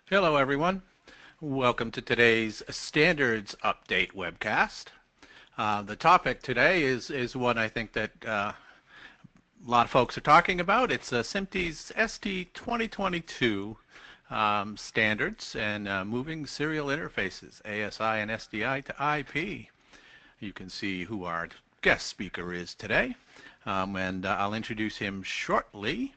Hello everyone. Welcome to today's Standards Update webcast. The topic today is one I think that a lot of folks are talking about. It's SMPTE ST 2022 standards and moving serial interfaces, ASI and SDI to IP. You can see who our guest speaker is today, and I'll introduce him shortly.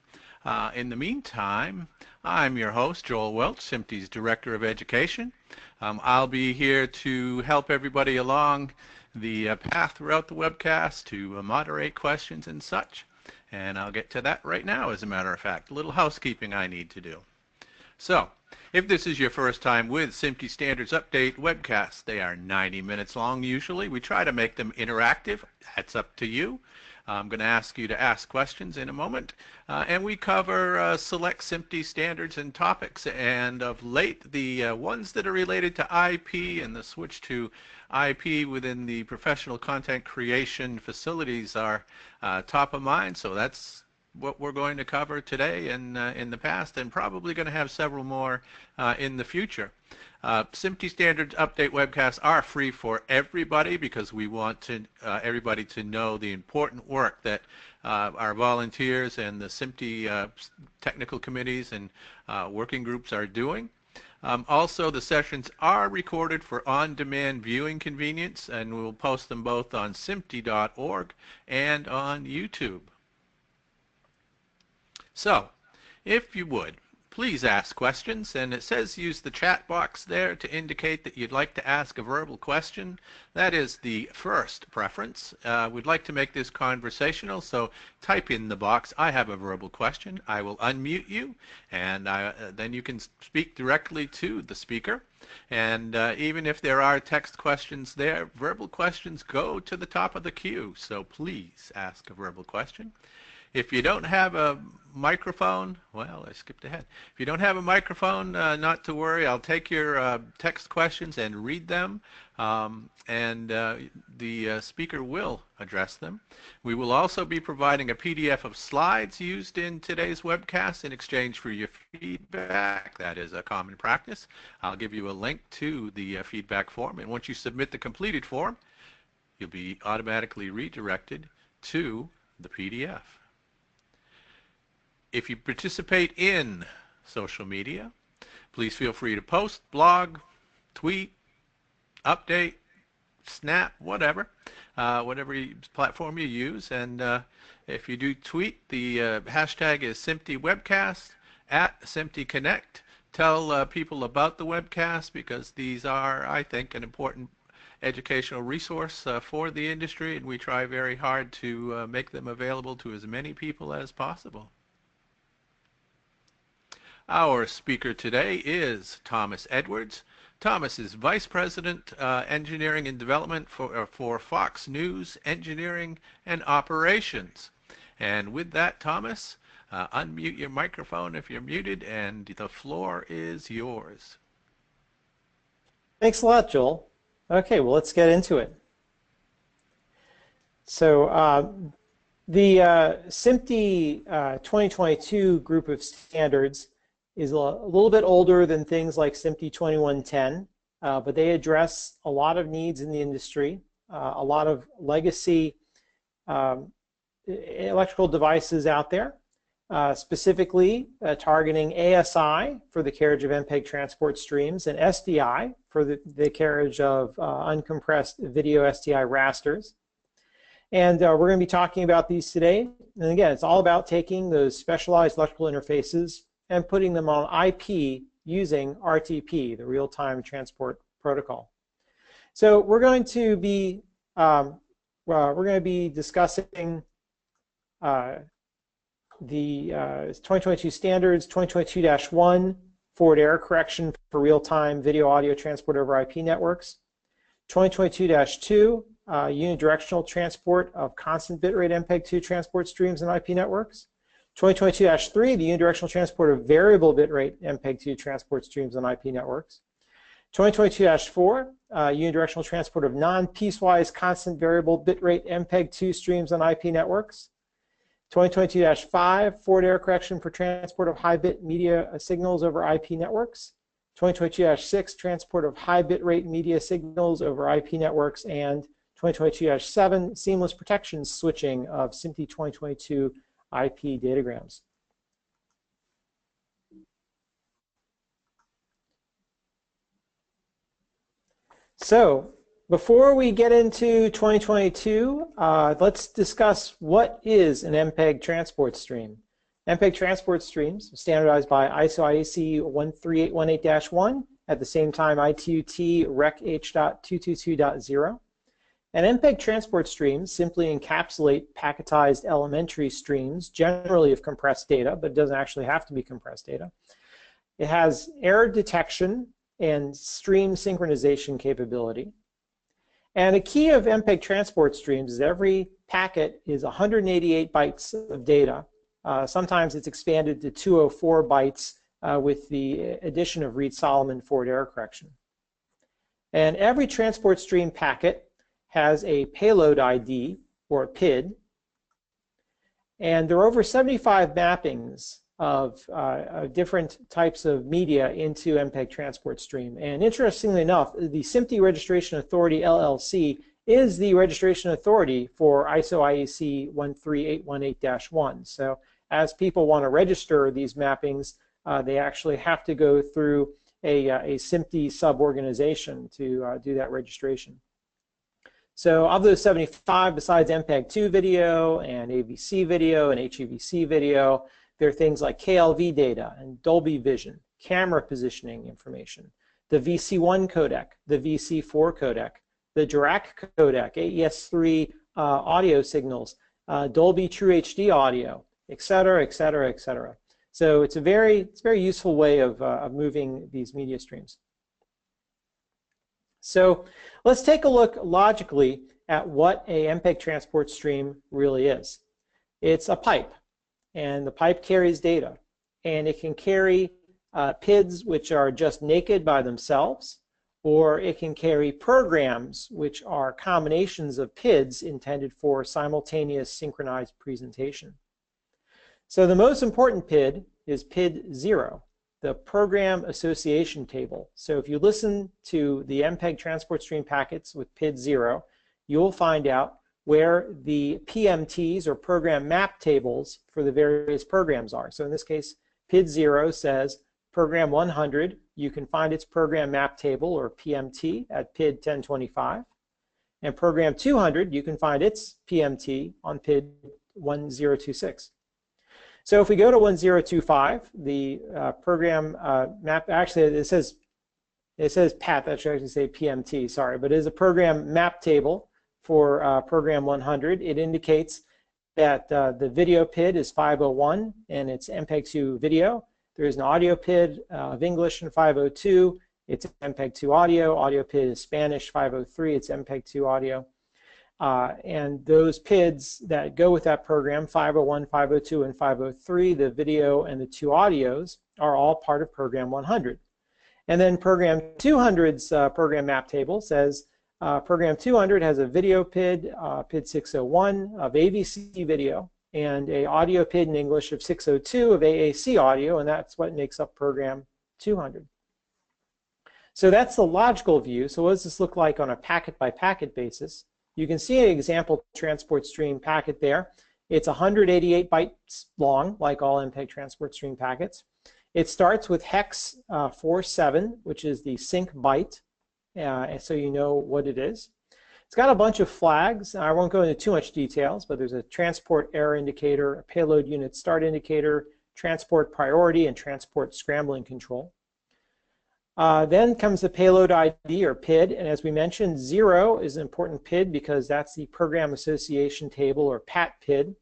In the meantime, I'm your host, Joel Welch, SMPTE's Director of Education. I'll be here to help everybody along the path throughout the webcast to moderate questions and such. And I'll get to that right now, as a matter of fact. A little housekeeping I need to do. So, if this is your first time with SMPTE Standards Update webcasts, they are 90 minutes long usually. We try to make them interactive. That's up to you. I'm going to ask you to ask questions in a moment, and we cover select SMPTE standards and topics, and of late the ones that are related to IP and the switch to IP within the professional content creation facilities are top of mind, so that's what we're going to cover today and in the past, and probably going to have several more in the future. SMPTE Standards Update webcasts are free for everybody because we want everybody to know the important work that our volunteers and the SMPTE technical committees and working groups are doing. Also, the sessions are recorded for on-demand viewing convenience, and we'll post them both on SMPTE.org and on YouTube. So, if you would, please ask questions, and it says use the chat box there to indicate that you'd like to ask a verbal question. That is the first preference. We'd like to make this conversational, so type in the box, I have a verbal question. I will unmute you, and then you can speak directly to the speaker. And even if there are text questions there, verbal questions go to the top of the queue, so please ask a verbal question. If you don't have a microphone, well, I skipped ahead. If you don't have a microphone, not to worry. I'll take your text questions and read them, and the speaker will address them. We will also be providing a PDF of slides used in today's webcast in exchange for your feedback. That is a common practice. I'll give you a link to the feedback form, and once you submit the completed form, you'll be automatically redirected to the PDF. If you participate in social media, please feel free to post, blog, tweet, update, snap, whatever platform you use. And if you do tweet, the hashtag is SMPTE Webcast, @SMPTE Connect. Tell people about the webcast because these are, I think, an important educational resource for the industry, and we try very hard to make them available to as many people as possible. Our speaker today is Thomas Edwards. Thomas is Vice President, Engineering and Development for Fox News, Engineering and Operations. And with that, Thomas, unmute your microphone if you're muted, and the floor is yours. Thanks a lot, Joel. Okay, well, let's get into it. So the SMPTE 2022 group of standards is a little bit older than things like SMPTE 2110, but they address a lot of needs in the industry, a lot of legacy electrical devices out there, specifically targeting ASI for the carriage of MPEG transport streams and SDI for the carriage of uncompressed video SDI rasters. And we're going to be talking about these today. And again, it's all about taking those specialized electrical interfaces and putting them on IP using RTP, the real-time transport protocol. So we're going to be discussing the 2022 standards, 2022-1, forward error correction for real-time video audio transport over IP networks, 2022-2, unidirectional transport of constant bitrate MPEG-2 transport streams and IP networks, 2022-3, the unidirectional transport of variable bitrate MPEG-2 transport streams on IP networks. 2022-4, unidirectional transport of non-piecewise constant variable bitrate MPEG-2 streams on IP networks. 2022-5, forward error correction for transport of high bit media signals over IP networks. 2022-6, transport of high bitrate media signals over IP networks, and 2022-7, seamless protection switching of SMPTE 2022 IP datagrams. So before we get into 2022, let's discuss what is an MPEG transport stream. MPEG transport streams standardized by ISO IEC 13818-1, at the same time ITU-T Rec H.222.0. And MPEG transport streams simply encapsulate packetized elementary streams, generally of compressed data, but it doesn't actually have to be compressed data. It has error detection and stream synchronization capability. And a key of MPEG transport streams is every packet is 188 bytes of data. Sometimes it's expanded to 204 bytes with the addition of Reed-Solomon forward error correction. And every transport stream packet has a payload ID, or PID, and there are over 75 mappings of different types of media into MPEG transport stream. And interestingly enough, the SMPTE Registration Authority LLC is the registration authority for ISO IEC 13818-1. So as people want to register these mappings, they actually have to go through a SMPTE sub-organization to do that registration. So of those 75, besides MPEG-2 video and AVC video and HEVC video, there are things like KLV data and Dolby Vision, camera positioning information, the VC1 codec, the VC4 codec, the Dirac codec, AES3 audio signals, Dolby True HD audio, et cetera, et cetera, et cetera. So it's a very useful way of moving these media streams. So let's take a look logically at what a MPEG transport stream really is. It's a pipe, and the pipe carries data, and it can carry PIDs which are just naked by themselves, or it can carry programs which are combinations of PIDs intended for simultaneous synchronized presentation. So the most important PID is PID 0, the program association table. So if you listen to the MPEG transport stream packets with PID 0, you'll find out where the PMTs, or program map tables, for the various programs are. So in this case, PID 0 says program 100, you can find its program map table, or PMT, at PID 1025. And program 200, you can find its PMT on PID 1026. So if we go to 1025, the program map, actually it says PAT, that should actually say PMT, sorry, but it is a program map table for program 100. It indicates that the video PID is 501 and it's MPEG-2 video. There is an audio PID of English in 502. It's MPEG-2 audio. Audio PID is Spanish 503. It's MPEG-2 audio. And those PIDs that go with that program, 501, 502, and 503, the video and the two audios, are all part of program 100. And then program 200's program map table says program 200 has a video PID, PID 601 of AVC video, and a audio PID in English of 602 of AAC audio, and that's what makes up program 200. So that's the logical view. So what does this look like on a packet-by-packet basis? You can see an example transport stream packet there. It's 188 bytes long, like all MPEG transport stream packets. It starts with hex 47, which is the sync byte, so you know what it is. It's got a bunch of flags. I won't go into too much details, but there's a transport error indicator, a payload unit start indicator, transport priority, and transport scrambling control. Then comes the payload ID, or PID, and as we mentioned, 0 is an important PID because that's the program association table, or PAT PID.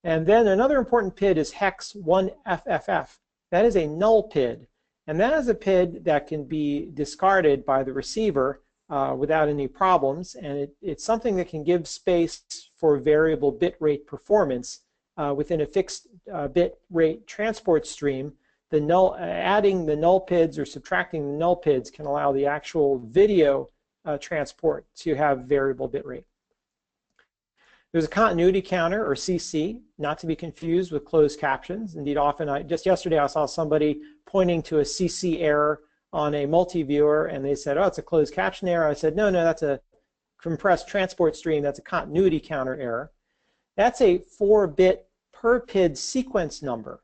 And then another important PID is hex 1FFF. That is a null PID, and that is a PID that can be discarded by the receiver without any problems, and it's something that can give space for variable bit rate performance within a fixed bit rate transport stream. Adding the null PIDs or subtracting the null PIDs can allow the actual video transport to have variable bit rate. There's a continuity counter, or CC, not to be confused with closed captions. Indeed, often, just yesterday I saw somebody pointing to a CC error on a multi-viewer, and they said, oh, it's a closed caption error. I said, no, that's a compressed transport stream. That's a continuity counter error. That's a 4-bit per PID sequence number.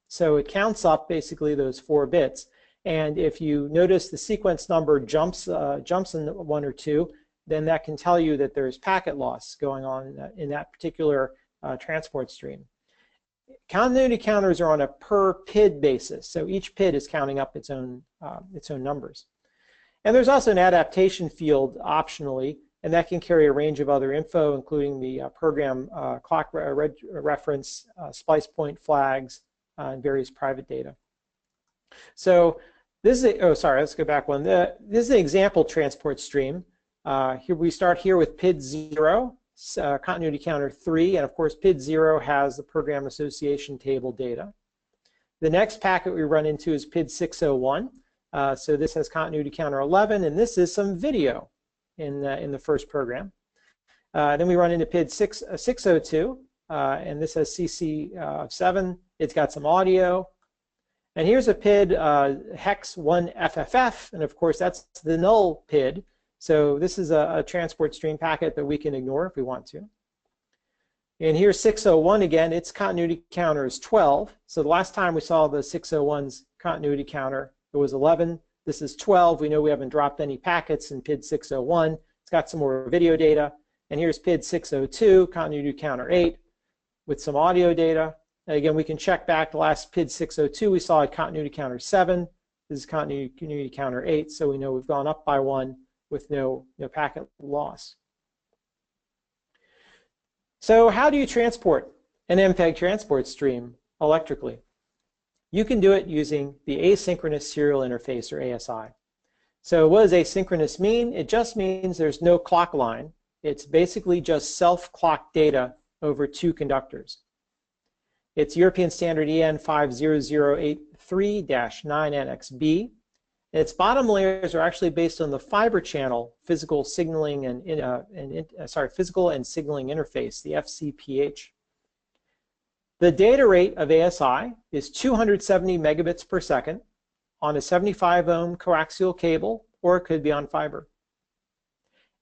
So it counts up basically those 4 bits. And if you notice the sequence number jumps in 1 or 2, then that can tell you that there's packet loss going on in that particular transport stream. Continuity counters are on a per PID basis, so each PID is counting up its own numbers. And there's also an adaptation field optionally, and that can carry a range of other info, including the program clock reference, splice point flags, and various private data. So this is let's go back one. This is an example transport stream. Here we start here with PID 0, continuity counter 3, and of course PID 0 has the program association table data. The next packet we run into is PID 601. So this has continuity counter 11, and this is some video in the first program. Then we run into PID 602, and this has CC 7. It's got some audio. And here's a PID hex 1FFF, and of course that's the null PID. So this is a transport stream packet that we can ignore if we want to. And here's 601 again. Its continuity counter is 12. So the last time we saw the 601's continuity counter, it was 11. This is 12. We know we haven't dropped any packets in PID 601. It's got some more video data. And here's PID 602, continuity counter 8, with some audio data. And again, we can check back the last PID 602. We saw a continuity counter 7. This is continuity counter 8. So we know we've gone up by 1 with no packet loss. So how do you transport an MPEG transport stream electrically? You can do it using the asynchronous serial interface, or ASI. So what does asynchronous mean? It just means there's no clock line. It's basically just self-clock data over 2 conductors. It's European Standard EN 50083-9NXB. Its bottom layers are actually based on the fiber channel physical signaling and physical and signaling interface, the FCPH. The data rate of ASI is 270 megabits per second on a 75 ohm coaxial cable, or it could be on fiber.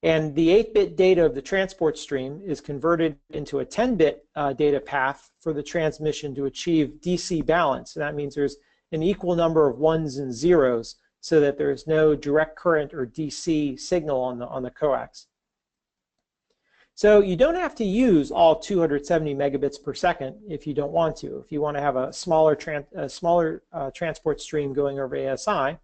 And the 8-bit data of the transport stream is converted into a 10-bit data path for the transmission to achieve DC balance. And that means there's an equal number of 1s and 0s, so that there's no direct current or DC signal on the coax. So you don't have to use all 270 megabits per second if you don't want to. If you want to have a smaller transport stream going over ASI,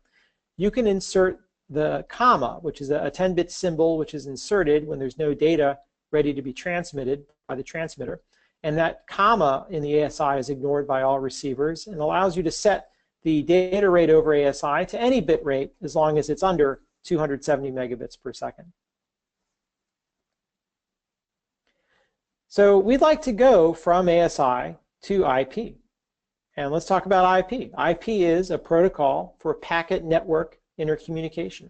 you can insert the comma, which is a 10-bit symbol which is inserted when there's no data ready to be transmitted by the transmitter. And that comma in the ASI is ignored by all receivers and allows you to set the data rate over ASI to any bit rate as long as it's under 270 megabits per second. So we'd like to go from ASI to IP. And let's talk about IP. IP is a protocol for packet network intercommunication.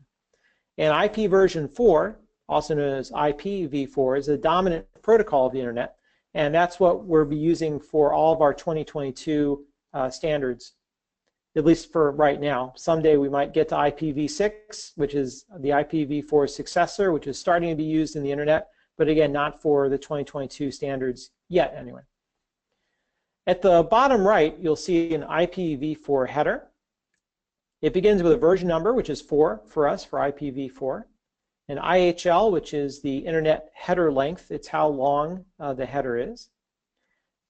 And IP version 4, also known as IPv4, is the dominant protocol of the internet. And that's what we'll be using for all of our 2022 standards, at least for right now. Someday we might get to IPv6, which is the IPv4 successor, which is starting to be used in the internet, but again, not for the 2022 standards yet anyway. At the bottom right, you'll see an IPv4 header. It begins with a version number, which is 4 for us, for IPv4. An IHL, which is the internet header length. It's how long the header is.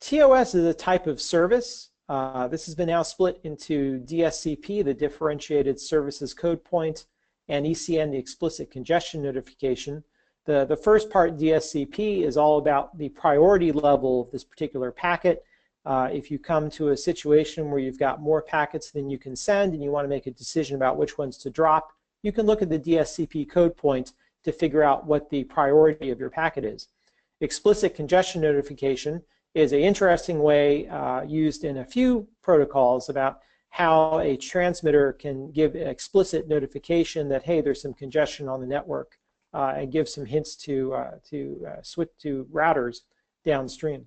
TOS is a type of service. This has been now split into DSCP, the Differentiated Services Code Point, and ECN, the Explicit Congestion Notification. The first part, DSCP, is all about the priority level of this particular packet. If you come to a situation where you've got more packets than you can send and you want to make a decision about which ones to drop, you can look at the DSCP code point to figure out what the priority of your packet is. Explicit congestion notification is an interesting way used in a few protocols about how a transmitter can give explicit notification that, hey, there's some congestion on the network, and give some hints to switch to routers downstream.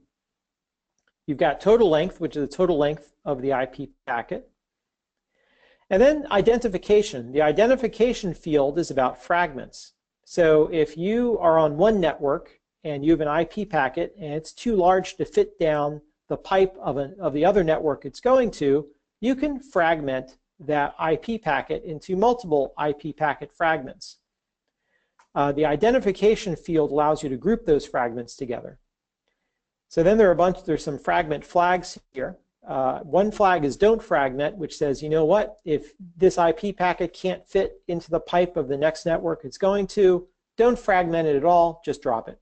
You've got total length, which is the total length of the IP packet. And then identification. The identification field is about fragments. So if you are on one network and you have an IP packet and it's too large to fit down the pipe of the other network it's going to, you can fragment that IP packet into multiple IP packet fragments. The identification field allows you to group those fragments together. So then there's some fragment flags here. One flag is don't fragment, which says, you know what, if this IP packet can't fit into the pipe of the next network it's going to, don't fragment it at all, just drop it.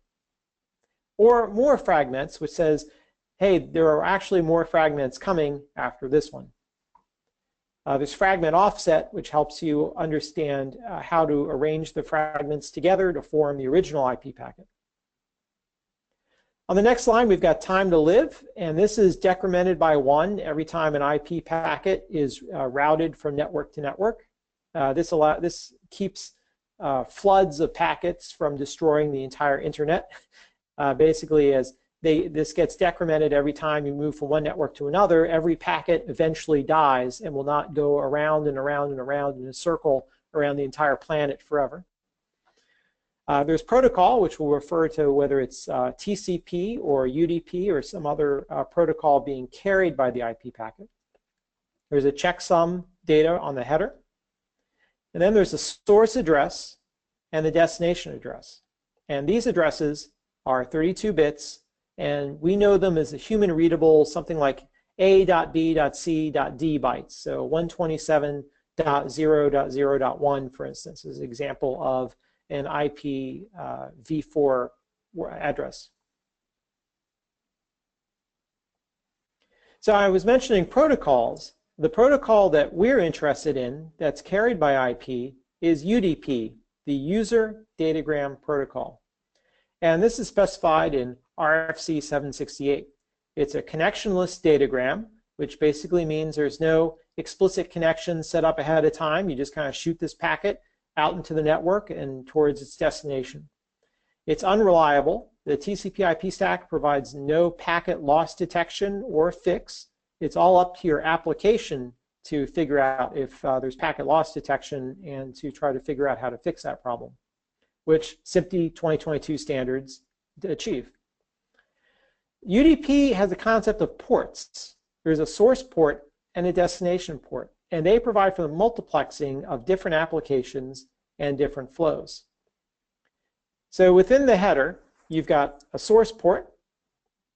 Or more fragments, which says, hey, there are actually more fragments coming after this one. There's fragment offset, which helps you understand how to arrange the fragments together to form the original IP packet. On the next line, we've got time to live, and this is decremented by 1 every time an IP packet is routed from network to network. This keeps floods of packets from destroying the entire internet. Basically, as this gets decremented every time you move from one network to another, every packet eventually dies and will not go around and around and around in a circle around the entire planet forever. There's protocol, which will refer to whether it's TCP or UDP or some other protocol being carried by the IP packet. There's a checksum data on the header. And then there's the source address and the destination address. And these addresses are 32 bits, and we know them as a human readable, something like A.B.C.D bytes. So 127.0.0.1, for instance, is an example of an IP v4 address. So I was mentioning protocols. The protocol that we're interested in that's carried by IP is UDP, the User Datagram Protocol. And this is specified in RFC 768. It's a connectionless datagram, which basically means there's no explicit connection set up ahead of time. You just kind of shoot this packet out into the network and towards its destination. It's unreliable. The TCP/IP stack provides no packet loss detection or fix. It's all up to your application to figure out if there's packet loss detection and to try to figure out how to fix that problem, which SMPTE 2022 standards achieve. UDP has a concept of ports. There's a source port and a destination port, and they provide for the multiplexing of different applications and different flows. So within the header, you've got a source port,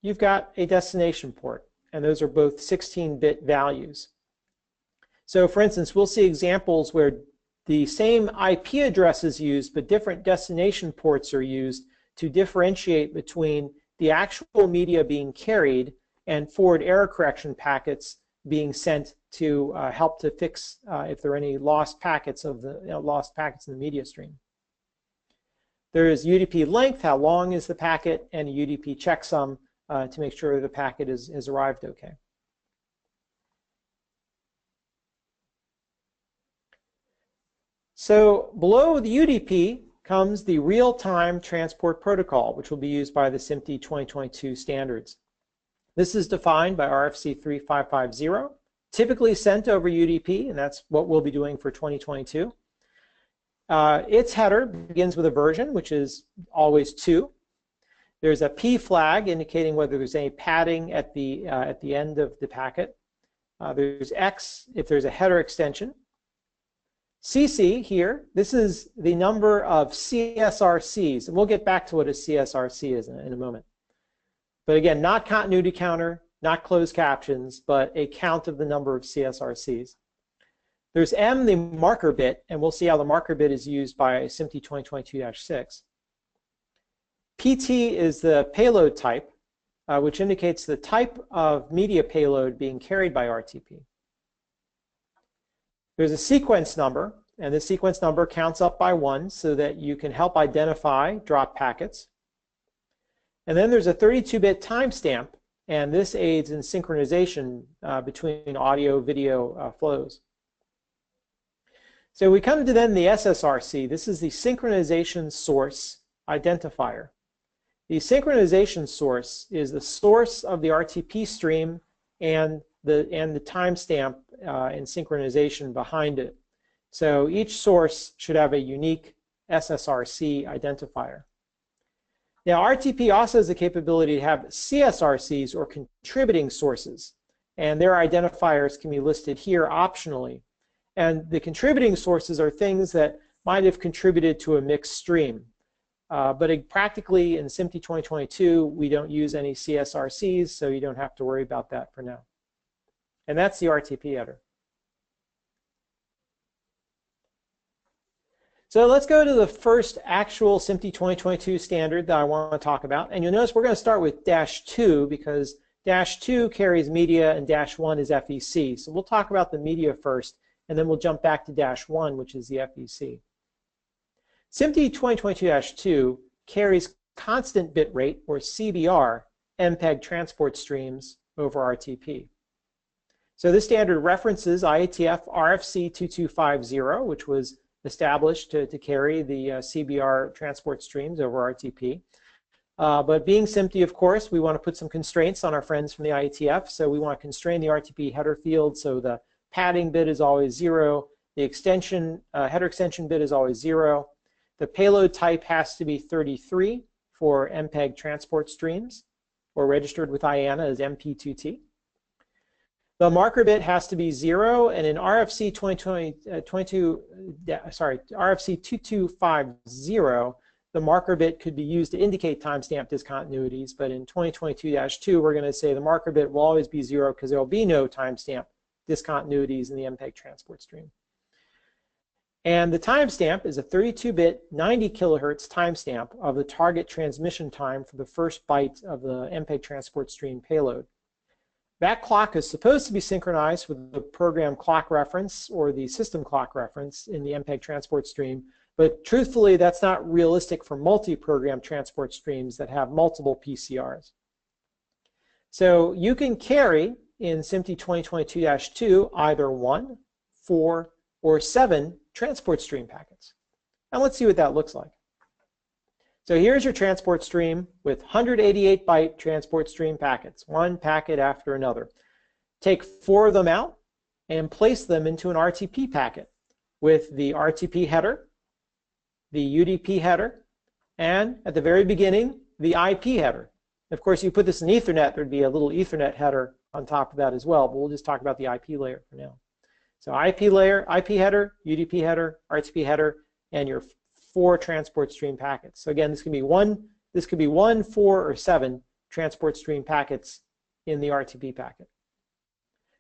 you've got a destination port, and those are both 16-bit values. So for instance, we'll see examples where the same IP address is used, but different destination ports are used to differentiate between the actual media being carried and forward error correction packets being sent to help to fix if there are any lost packets in the media stream. There is UDP length, how long is the packet, and a UDP checksum to make sure the packet has arrived okay. So below the UDP comes the real-time transport protocol, which will be used by the SMPTE 2022 standards. This is defined by RFC 3550, typically sent over UDP, and that's what we'll be doing for 2022. Its header begins with a version, which is always 2. There's a P flag indicating whether there's any padding at the end of the packet. There's X if there's a header extension. CC here, this is the number of CSRCs, and we'll get back to what a CSRC is in a moment. But again, not continuity counter, not closed captions, but a count of the number of CSRCs. There's M, the marker bit, and we'll see how the marker bit is used by SMPTE 2022-6. PT is the payload type, which indicates the type of media payload being carried by RTP. There's a sequence number, and the sequence number counts up by 1 so that you can help identify drop packets. And then there's a 32-bit timestamp, and this aids in synchronization between audio-video flows. So we come to then the SSRC. This is the synchronization source identifier. The synchronization source is the source of the RTP stream and and the timestamp and synchronization behind it. So each source should have a unique SSRC identifier. Now, RTP also has the capability to have CSRCs, or contributing sources, and their identifiers can be listed here optionally. And the contributing sources are things that might have contributed to a mixed stream. But practically in SMPTE 2022, we don't use any CSRCs, so you don't have to worry about that for now. And that's the RTP header. So let's go to the first actual SMPTE 2022 standard that I want to talk about. And you'll notice we're going to start with -2 because -2 carries media and -1 is FEC. So we'll talk about the media first, and then we'll jump back to -1, which is the FEC. SMPTE 2022-2 carries constant bit rate, or CBR, MPEG transport streams over RTP. So this standard references IATF RFC 2250, which was established to carry the CBR transport streams over RTP. But being SMPTE, of course, we want to put some constraints on our friends from the IATF. So we want to constrain the RTP header field so the padding bit is always 0. The header extension bit is always 0. The payload type has to be 33 for MPEG transport streams, or registered with IANA as MP2T. The marker bit has to be 0, and in RFC 2250, the marker bit could be used to indicate timestamp discontinuities, but in 2022-2, we're going to say the marker bit will always be 0 because there will be no timestamp discontinuities in the MPEG transport stream. And the timestamp is a 32-bit 90 kilohertz timestamp of the target transmission time for the first byte of the MPEG transport stream payload. That clock is supposed to be synchronized with the program clock reference or the system clock reference in the MPEG transport stream, but truthfully that's not realistic for multi-program transport streams that have multiple PCRs. So you can carry in SMPTE 2022-2 either 1, 4, or 7 transport stream packets. And let's see what that looks like. So here's your transport stream with 188 byte transport stream packets, one packet after another. Take 4 of them out and place them into an RTP packet with the RTP header, the UDP header, and at the very beginning, the IP header. Of course, you put this in Ethernet, there'd be a little Ethernet header on top of that as well, but we'll just talk about the IP layer for now. So IP layer, IP header, UDP header, RTP header, and your 4 transport stream packets. So again, this could be 1, 4, or 7 transport stream packets in the RTP packet.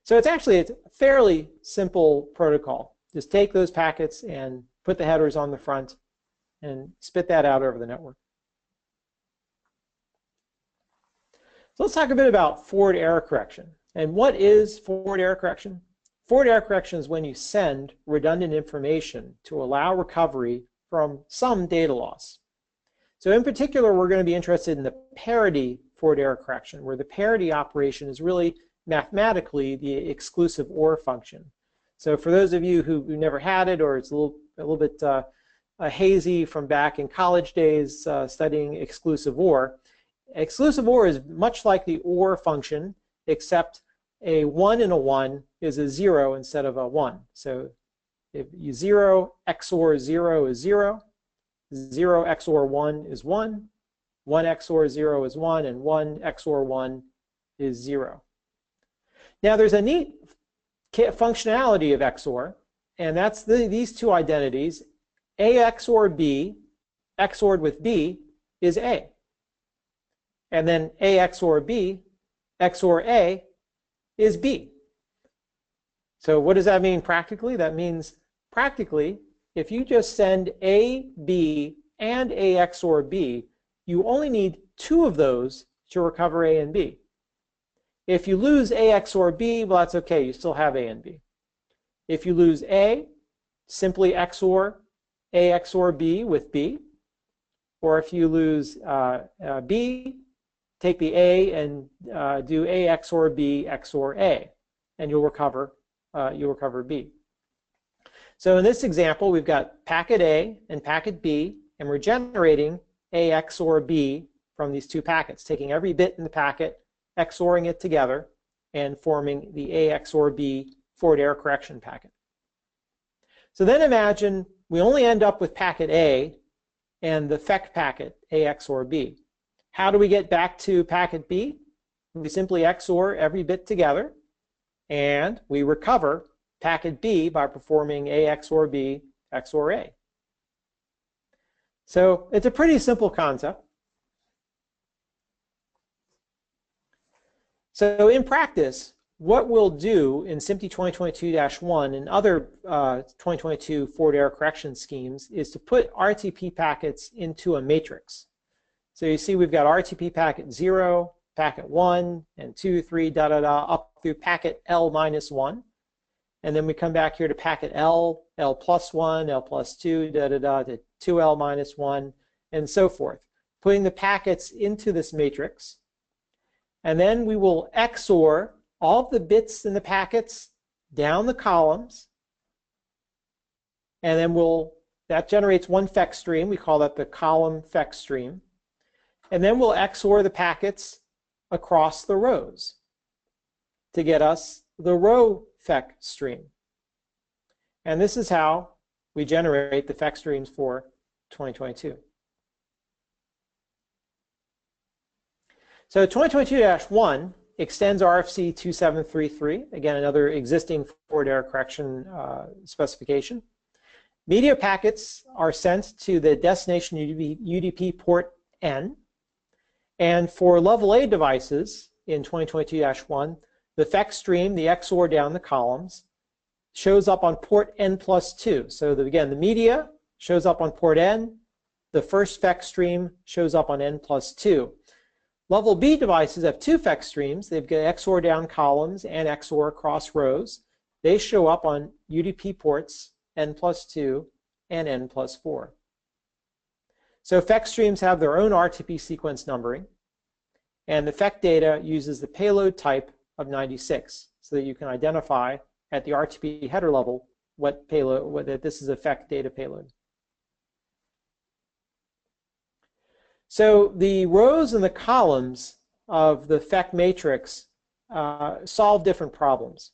So it's actually a fairly simple protocol. Just take those packets and put the headers on the front and spit that out over the network. So let's talk a bit about forward error correction. And what is forward error correction? Forward error correction is when you send redundant information to allow recovery from some data loss. So in particular, we're going to be interested in the parity forward error correction, where the parity operation is really mathematically the exclusive OR function. So for those of you who never had it, or it's a little bit hazy from back in college days studying exclusive OR, exclusive OR is much like the OR function, except a 1 and a 1 is a 0 instead of a 1. So if you 0 XOR 0 is 0, 0 XOR 1 is 1, 1 XOR 0 is 1, and 1 XOR 1 is 0. Now there's a neat functionality of XOR, and that's these two identities. A XOR B XORed with B is A. And then A XOR B XOR A is B. So what does that mean practically? That means practically, if you just send A, B, and A XOR B, you only need 2 of those to recover A and B. If you lose A XOR B, well, that's okay. You still have A and B. If you lose A, simply XOR A XOR B with B. Or if you lose B, take the A and do A XOR B XOR A, and you'll recover B. So in this example, we've got packet A and packet B, and we're generating A XOR B from these 2 packets, taking every bit in the packet, XORing it together, and forming the A XOR B forward error correction packet. So then imagine we only end up with packet A and the FEC packet A XOR B. How do we get back to packet B? We simply XOR every bit together, and we recover packet B by performing A XOR B XOR A. So it's a pretty simple concept. So in practice, what we'll do in SMPTE 2022-1 and other 2022 forward error correction schemes is to put RTP packets into a matrix. So you see we've got RTP packet 0, packet 1, and 2, 3, up through packet L-1. And then we come back here to packet L, L plus 1, L plus 2, to 2L minus 1, and so forth. Putting the packets into this matrix. And then we will XOR all of the bits in the packets down the columns. And then that generates one FEC stream. We call that the column FEC stream. And then we'll XOR the packets across the rows to get us the row FEC stream. And this is how we generate the FEC streams for 2022. So 2022-1 extends RFC 2733, again another existing forward error correction specification. Media packets are sent to the destination UDP port N, and for level A devices in 2022-1, the FEC stream, the XOR down the columns, shows up on port N plus 2. So again, the media shows up on port N, the first FEC stream shows up on N plus 2. Level B devices have two FEC streams. They've got XOR down columns and XOR across rows. They show up on UDP ports N plus 2 and N plus 4. So FEC streams have their own RTP sequence numbering, and the FEC data uses the payload type of 96, so that you can identify at the RTP header level what payload, whether this is a FEC data payload. So the rows and the columns of the FEC matrix solve different problems.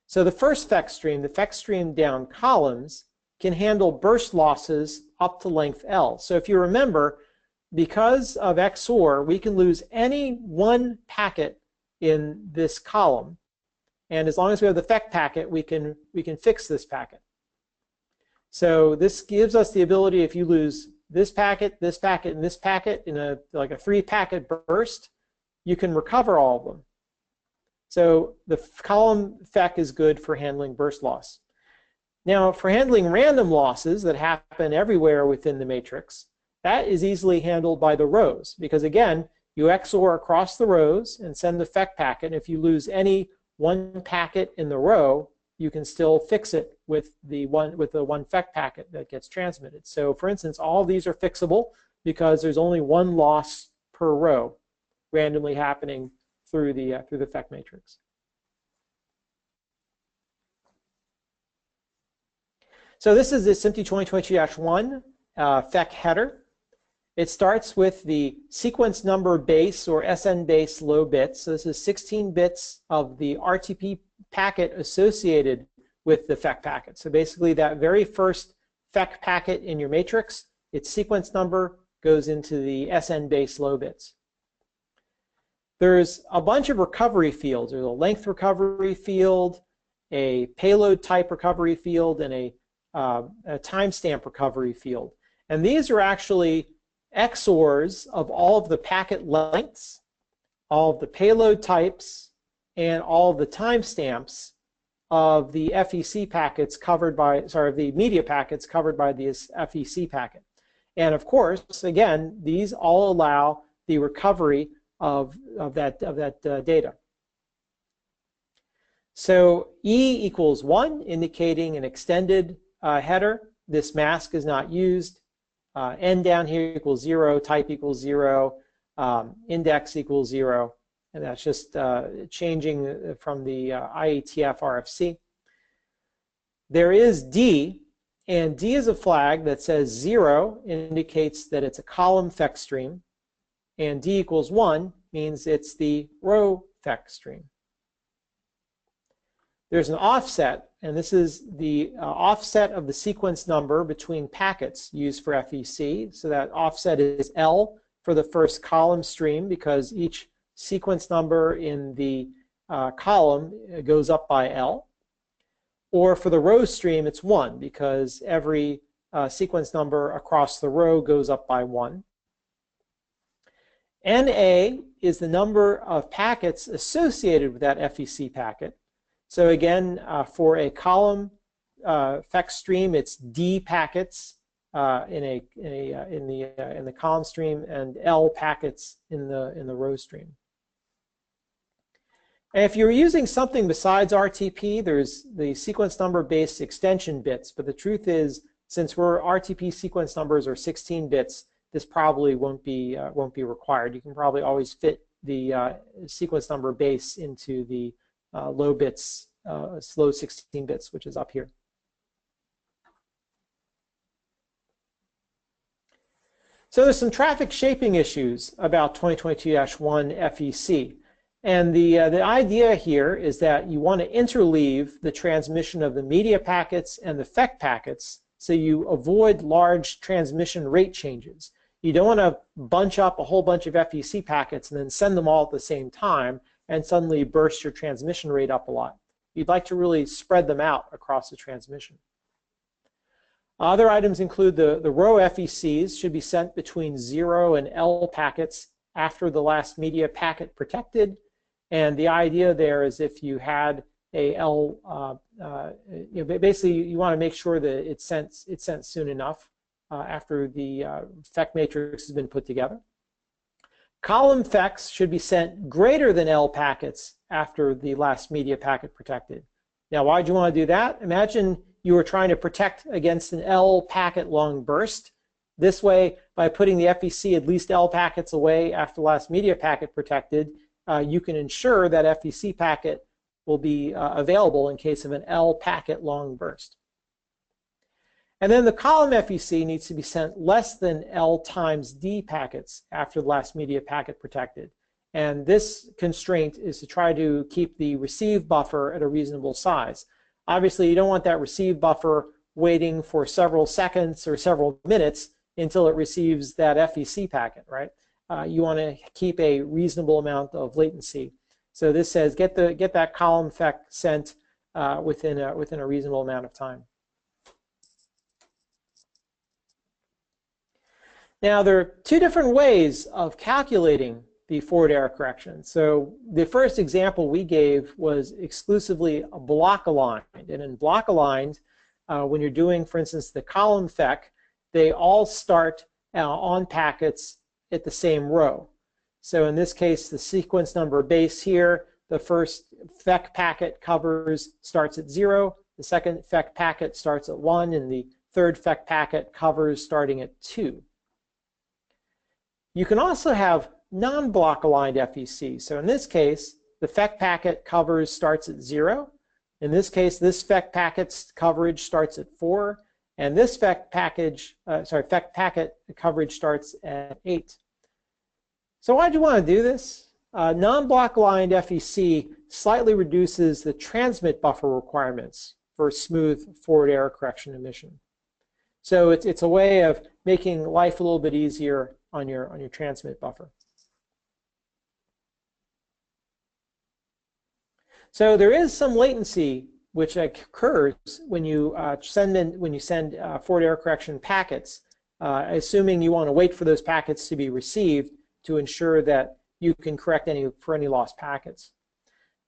So the first FEC stream, the FEC stream down columns, can handle burst losses up to length L. So if you remember, because of XOR, we can lose any one packet in this column. And as long as we have the FEC packet, we can fix this packet. So this gives us the ability, if you lose this packet, and this packet in like a 3-packet burst, you can recover all of them. So the column FEC is good for handling burst loss. Now, for handling random losses that happen everywhere within the matrix, that is easily handled by the rows, because again, you XOR across the rows and send the FEC packet. And if you lose any one packet in the row, you can still fix it with the one FEC packet that gets transmitted. So for instance, all these are fixable because there's only one loss per row randomly happening through the FEC matrix. So this is the SMPTE 2022-1 FEC header. It starts with the sequence number base or SN base low bits. So this is 16 bits of the RTP packet associated with the FEC packet. So basically that very first FEC packet in your matrix, its sequence number goes into the SN base low bits. There's a bunch of recovery fields. There's a length recovery field, a payload type recovery field, and a timestamp recovery field. And these are actually XORs of all of the packet lengths, all of the payload types, and all of the timestamps of the FEC packets covered by, the media packets covered by this FEC packet. And of course, again, these all allow the recovery of that data. So E equals 1, indicating an extended header. This mask is not used. N down here equals 0, type equals 0, index equals 0, and that's just changing from the IETF RFC. There is D, and D is a flag that says 0, indicates that it's a column FEC stream, and D equals 1 means it's the row FEC stream. there's an offset, and this is the offset of the sequence number between packets used for FEC. So that offset is L for the first column stream, because each sequence number in the column goes up by L. Or for the row stream, it's 1, because every sequence number across the row goes up by 1. NA is the number of packets associated with that FEC packet. So again, for a column FEC stream, it's D packets in the column stream, and L packets in the row stream. And if you're using something besides RTP, there's the sequence number based extension bits. But the truth is, since RTP sequence numbers are 16 bits, this probably won't be required. You can probably always fit the sequence number base into the low bits, slow 16 bits, which is up here. So there's some traffic shaping issues about 2022-1 FEC. And the idea here is that you want to interleave the transmission of the media packets and the FEC packets so you avoid large transmission rate changes. You don't want to bunch up a whole bunch of FEC packets and then send them all at the same time and suddenly burst your transmission rate up a lot. You'd like to really spread them out across the transmission. Other items include the row FECs should be sent between 0 and L packets after the last media packet protected. And the idea there is if you had a L, basically you want to make sure that it's sent soon enough after the FEC matrix has been put together. Column FECs should be sent greater than L packets after the last media packet protected. Now, why do you want to do that? Imagine you were trying to protect against an L packet long burst. This way, by putting the FEC at least L packets away after the last media packet protected, you can ensure that FEC packet will be available in case of an L packet long burst. And then the column FEC needs to be sent less than L times D packets after the last media packet protected. And this constraint is to try to keep the receive buffer at a reasonable size. Obviously, you don't want that receive buffer waiting for several seconds or several minutes until it receives that FEC packet, right? You want to keep a reasonable amount of latency. So this says get that column FEC sent within a reasonable amount of time. Now, there are two different ways of calculating the forward error correction. So the first example we gave was exclusively block aligned. And in block aligned, when you're doing, for instance, the column FEC, they all start on packets at the same row. So in this case, the sequence number base here, the first FEC packet covers starts at 0, the second FEC packet starts at 1, and the third FEC packet covers starting at 2. You can also have non-block aligned FEC. So in this case, the FEC packet covers starts at 0. In this case, this FEC packet's coverage starts at 4, and this FEC packet coverage starts at 8. So why do you want to do this? Non-block aligned FEC slightly reduces the transmit buffer requirements for smooth forward error correction emission. So it's a way of making life a little bit easier on your transmit buffer. So there is some latency which occurs when you send forward error correction packets, assuming you want to wait for those packets to be received to ensure that you can correct any lost packets.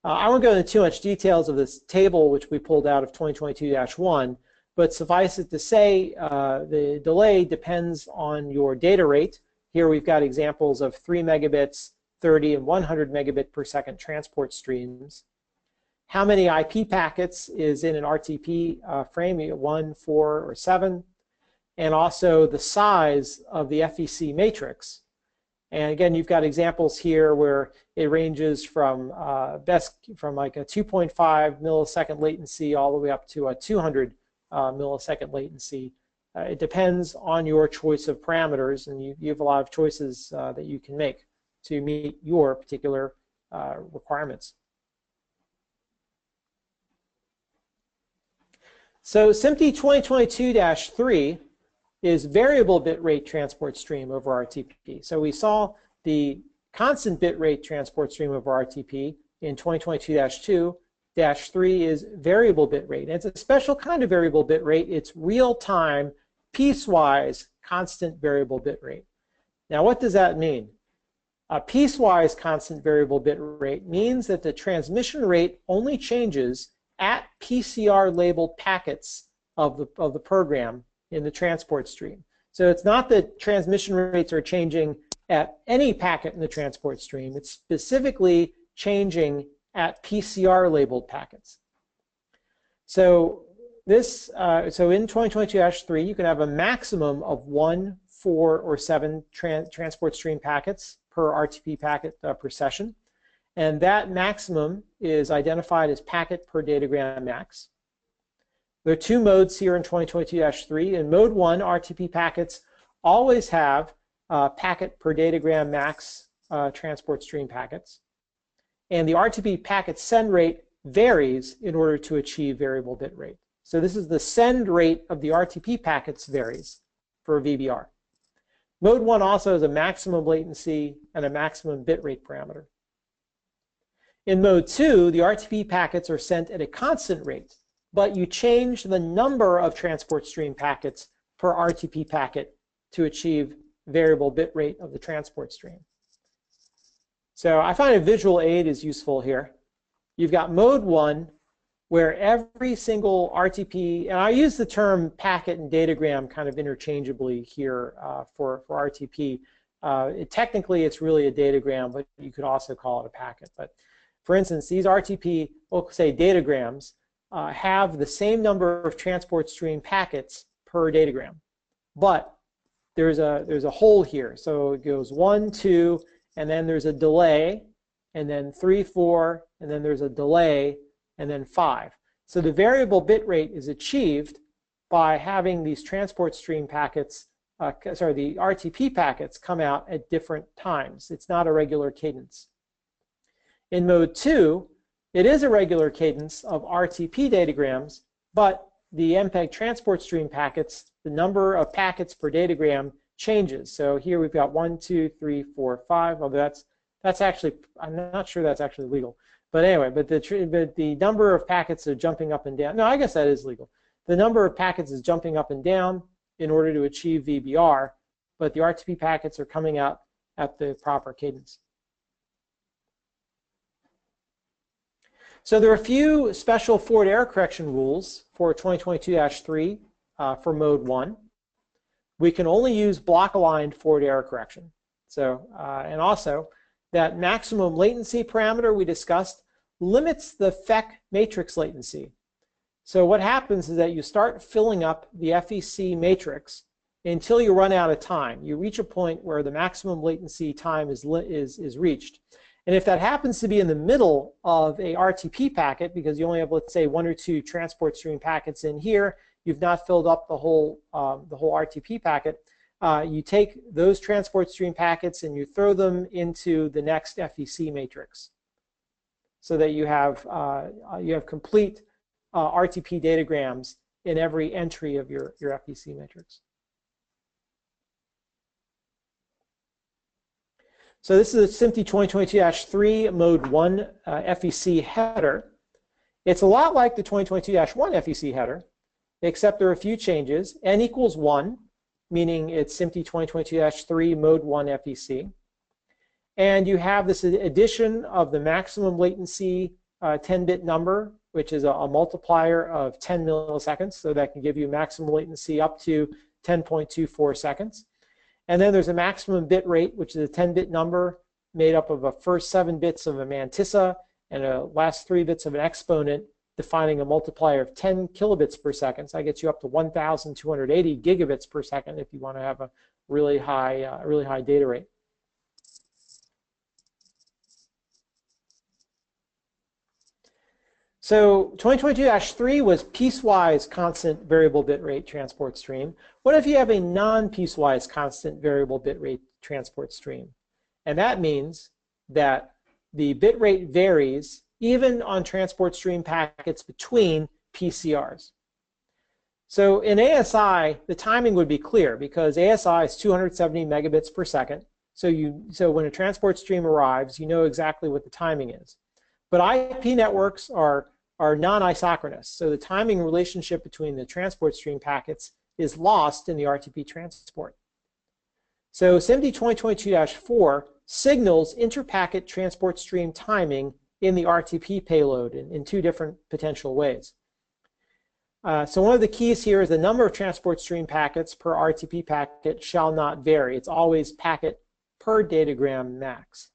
I won't go into too much details of this table which we pulled out of 2022-1, but suffice it to say the delay depends on your data rate. Here we've got examples of 3 megabits, 30, and 100 megabit per second transport streams. How many IP packets is in an RTP frame, 1, 4, or 7, and also the size of the FEC matrix. And again, you've got examples here where it ranges from like a 2.5 millisecond latency all the way up to a 200 millisecond latency. It depends on your choice of parameters, and you have a lot of choices that you can make to meet your particular requirements. So SMPTE 2022-3 is variable bit rate transport stream over RTP. So we saw the constant bit rate transport stream over RTP in 2022-2. -3 is variable bit rate. And it's a special kind of variable bit rate. It's real-time, piecewise, constant variable bit rate. Now, what does that mean? A piecewise constant variable bit rate means that the transmission rate only changes at PCR-labeled packets of the program in the transport stream. So it's not that transmission rates are changing at any packet in the transport stream. It's specifically changing at PCR-labeled packets. So this, so in 2022-3, you can have a maximum of 1, 4, or 7 transport stream packets per RTP packet per session. And that maximum is identified as packet per datagram max. There are 2 modes here in 2022-3. In mode 1, RTP packets always have packet per datagram max transport stream packets. And the RTP packet send rate varies in order to achieve variable bit rate. So this is the send rate of the RTP packets varies for VBR. Mode 1 also has a maximum latency and a maximum bit rate parameter. In mode 2, the RTP packets are sent at a constant rate, but you change the number of transport stream packets per RTP packet to achieve variable bit rate of the transport stream. So I find a visual aid is useful here. You've got mode 1, where every single RTP, and I use the term packet and datagram kind of interchangeably here for RTP. Technically, it's really a datagram, but you could also call it a packet. But for instance, these RTP, we'll say datagrams, have the same number of transport stream packets per datagram. But there's a hole here. So it goes 1, 2, and then there's a delay, and then 3, 4, and then there's a delay, and then 5. So the variable bit rate is achieved by having these transport stream packets, the RTP packets come out at different times. It's not a regular cadence. In mode 2, it is a regular cadence of RTP datagrams, but the MPEG transport stream packets, the number of packets per datagram changes. So here we've got 1, 2, 3, 4, 5. Although that's actually, I'm not sure that's actually legal. But anyway, but the number of packets are jumping up and down. No, I guess that is legal. The number of packets is jumping up and down in order to achieve VBR, but the RTP packets are coming out at the proper cadence. So there are a few special forward error correction rules for 2022-3 for mode 1. We can only use block-aligned forward error correction. So, and also, that maximum latency parameter we discussed limits the FEC matrix latency. So what happens is that you start filling up the FEC matrix until you run out of time. You reach a point where the maximum latency time is reached. And if that happens to be in the middle of a RTP packet, because you only have, let's say, 1 or 2 transport stream packets in here, you've not filled up the whole RTP packet, you take those transport stream packets and you throw them into the next FEC matrix, so that you have complete RTP datagrams in every entry of your FEC matrix. So this is a SMPTE 2022-3 mode 1 FEC header. It's a lot like the 2022-1 FEC header, except there are a few changes. N equals 1, meaning it's SMPTE 2022-3 mode 1 FEC. And you have this addition of the maximum latency 10-bit number, which is a multiplier of 10 milliseconds, so that can give you maximum latency up to 10.24 seconds. And then there's a maximum bit rate, which is a 10-bit number made up of a first 7 bits of a mantissa and a last 3 bits of an exponent, defining a multiplier of 10 kilobits per second. So that gets you up to 1,280 gigabits per second if you want to have a really high data rate. So 2022-3 was piecewise constant variable bit rate transport stream. What if you have a non-piecewise constant variable bit rate transport stream? And that means that the bit rate varies even on transport stream packets between PCRs. So in ASI, the timing would be clear because ASI is 270 megabits per second. So when a transport stream arrives, you know exactly what the timing is. But IP networks are non-isochronous. So the timing relationship between the transport stream packets is lost in the RTP transport. So SMPTE 2022-4 signals interpacket transport stream timing in the RTP payload in two different potential ways. So one of the keys here is the number of transport stream packets per RTP packet shall not vary. It's always packet per datagram max.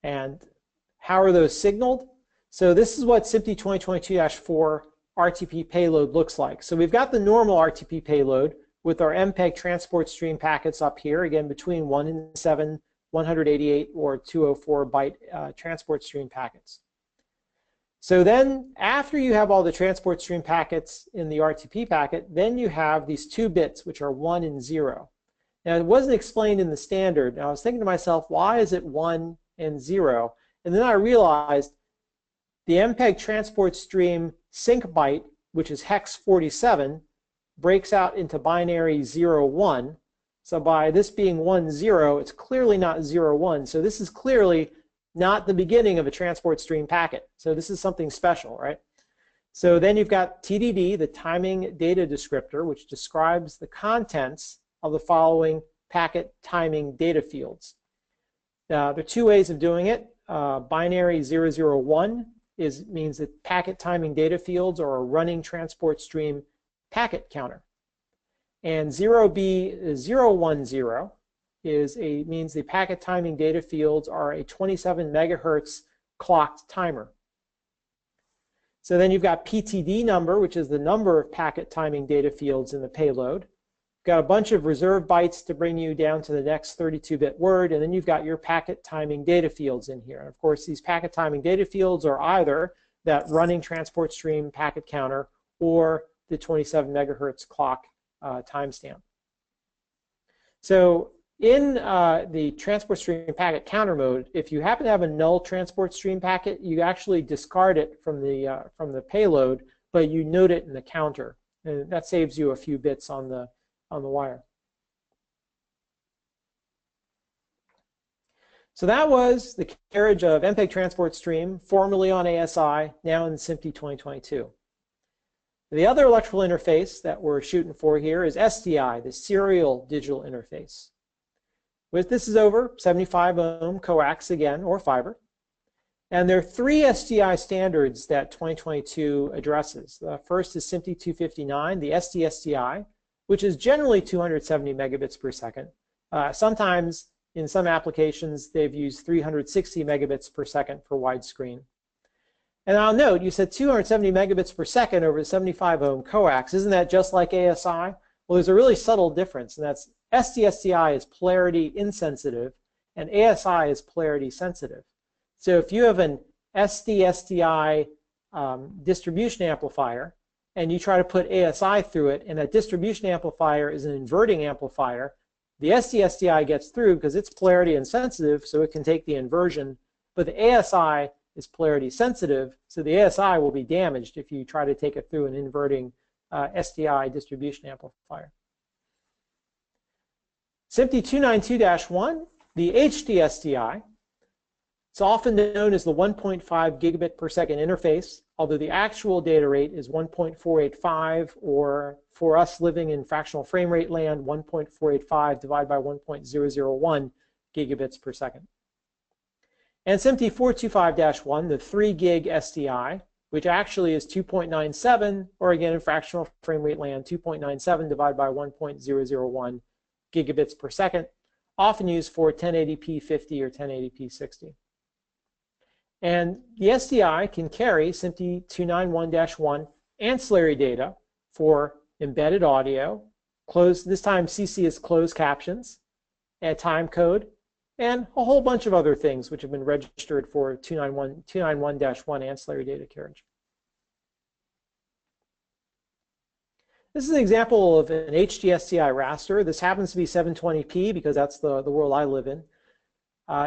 And how are those signaled? So this is what SMPTE 2022-4 RTP payload looks like. So we've got the normal RTP payload with our MPEG transport stream packets up here, again between 1 and 7, 188 or 204 byte transport stream packets. So then after you have all the transport stream packets in the RTP packet, then you have these 2 bits which are 1 and 0. Now it wasn't explained in the standard. Now I was thinking to myself, why is it 1 and 0? And then I realized the MPEG transport stream sync byte, which is hex 47, breaks out into binary 0-1. So by this being 1-0, it's clearly not 0-1. So this is clearly not the beginning of a transport stream packet. So this is something special, right? So then you've got TDD, the timing data descriptor, which describes the contents of the following packet timing data fields. There are 2 ways of doing it. Binary 001 means that packet timing data fields are a running transport stream packet counter. And 0B010 means the packet timing data fields are a 27 megahertz clocked timer. So then you've got PTD number, which is the number of packet timing data fields in the payload. You've got a bunch of reserve bytes to bring you down to the next 32-bit word, and then you've got your packet timing data fields in here. And of course, these packet timing data fields are either that running transport stream packet counter or the 27 megahertz clock timestamp. So in the transport stream packet counter mode, if you happen to have a null transport stream packet, you actually discard it from the payload, but you note it in the counter, and that saves you a few bits on the wire. So that was the carriage of MPEG transport stream, formerly on ASI, now in SMPTE 2022. The other electrical interface that we're shooting for here is SDI, the serial digital interface. This is over 75 ohm coax again, or fiber. And there are 3 SDI standards that 2022 addresses. The first is SMPTE 259, the SD-SDI, which is generally 270 megabits per second. Sometimes, in some applications, they've used 360 megabits per second for widescreen. And I'll note, you said 270 megabits per second over 75 ohm coax. Isn't that just like ASI? Well, there's a really subtle difference, and that's SD-SDI is polarity insensitive, and ASI is polarity sensitive. So if you have an SD-SDI distribution amplifier, and you try to put ASI through it, and that distribution amplifier is an inverting amplifier, the SD-SDI gets through because it's polarity insensitive, so it can take the inversion, but the ASI is polarity sensitive, so the ASI will be damaged if you try to take it through an inverting SDI distribution amplifier. SMPTE 292-1, the HD-SDI. It's often known as the 1.5 gigabit per second interface, although the actual data rate is 1.485, or for us living in fractional frame rate land, 1.485 divided by 1.001 gigabits per second. And SMPTE 425-1, the 3 gig SDI, which actually is 2.97, or again in fractional frame rate land, 2.97 divided by 1.001 gigabits per second, often used for 1080p 50 or 1080p 60. And the SDI can carry SMPTE 291-1 ancillary data for embedded audio, this time CC is closed captions, a time code, and a whole bunch of other things which have been registered for 291-1 ancillary data carriage. This is an example of an HD-SDI raster. This happens to be 720p because that's the world I live in.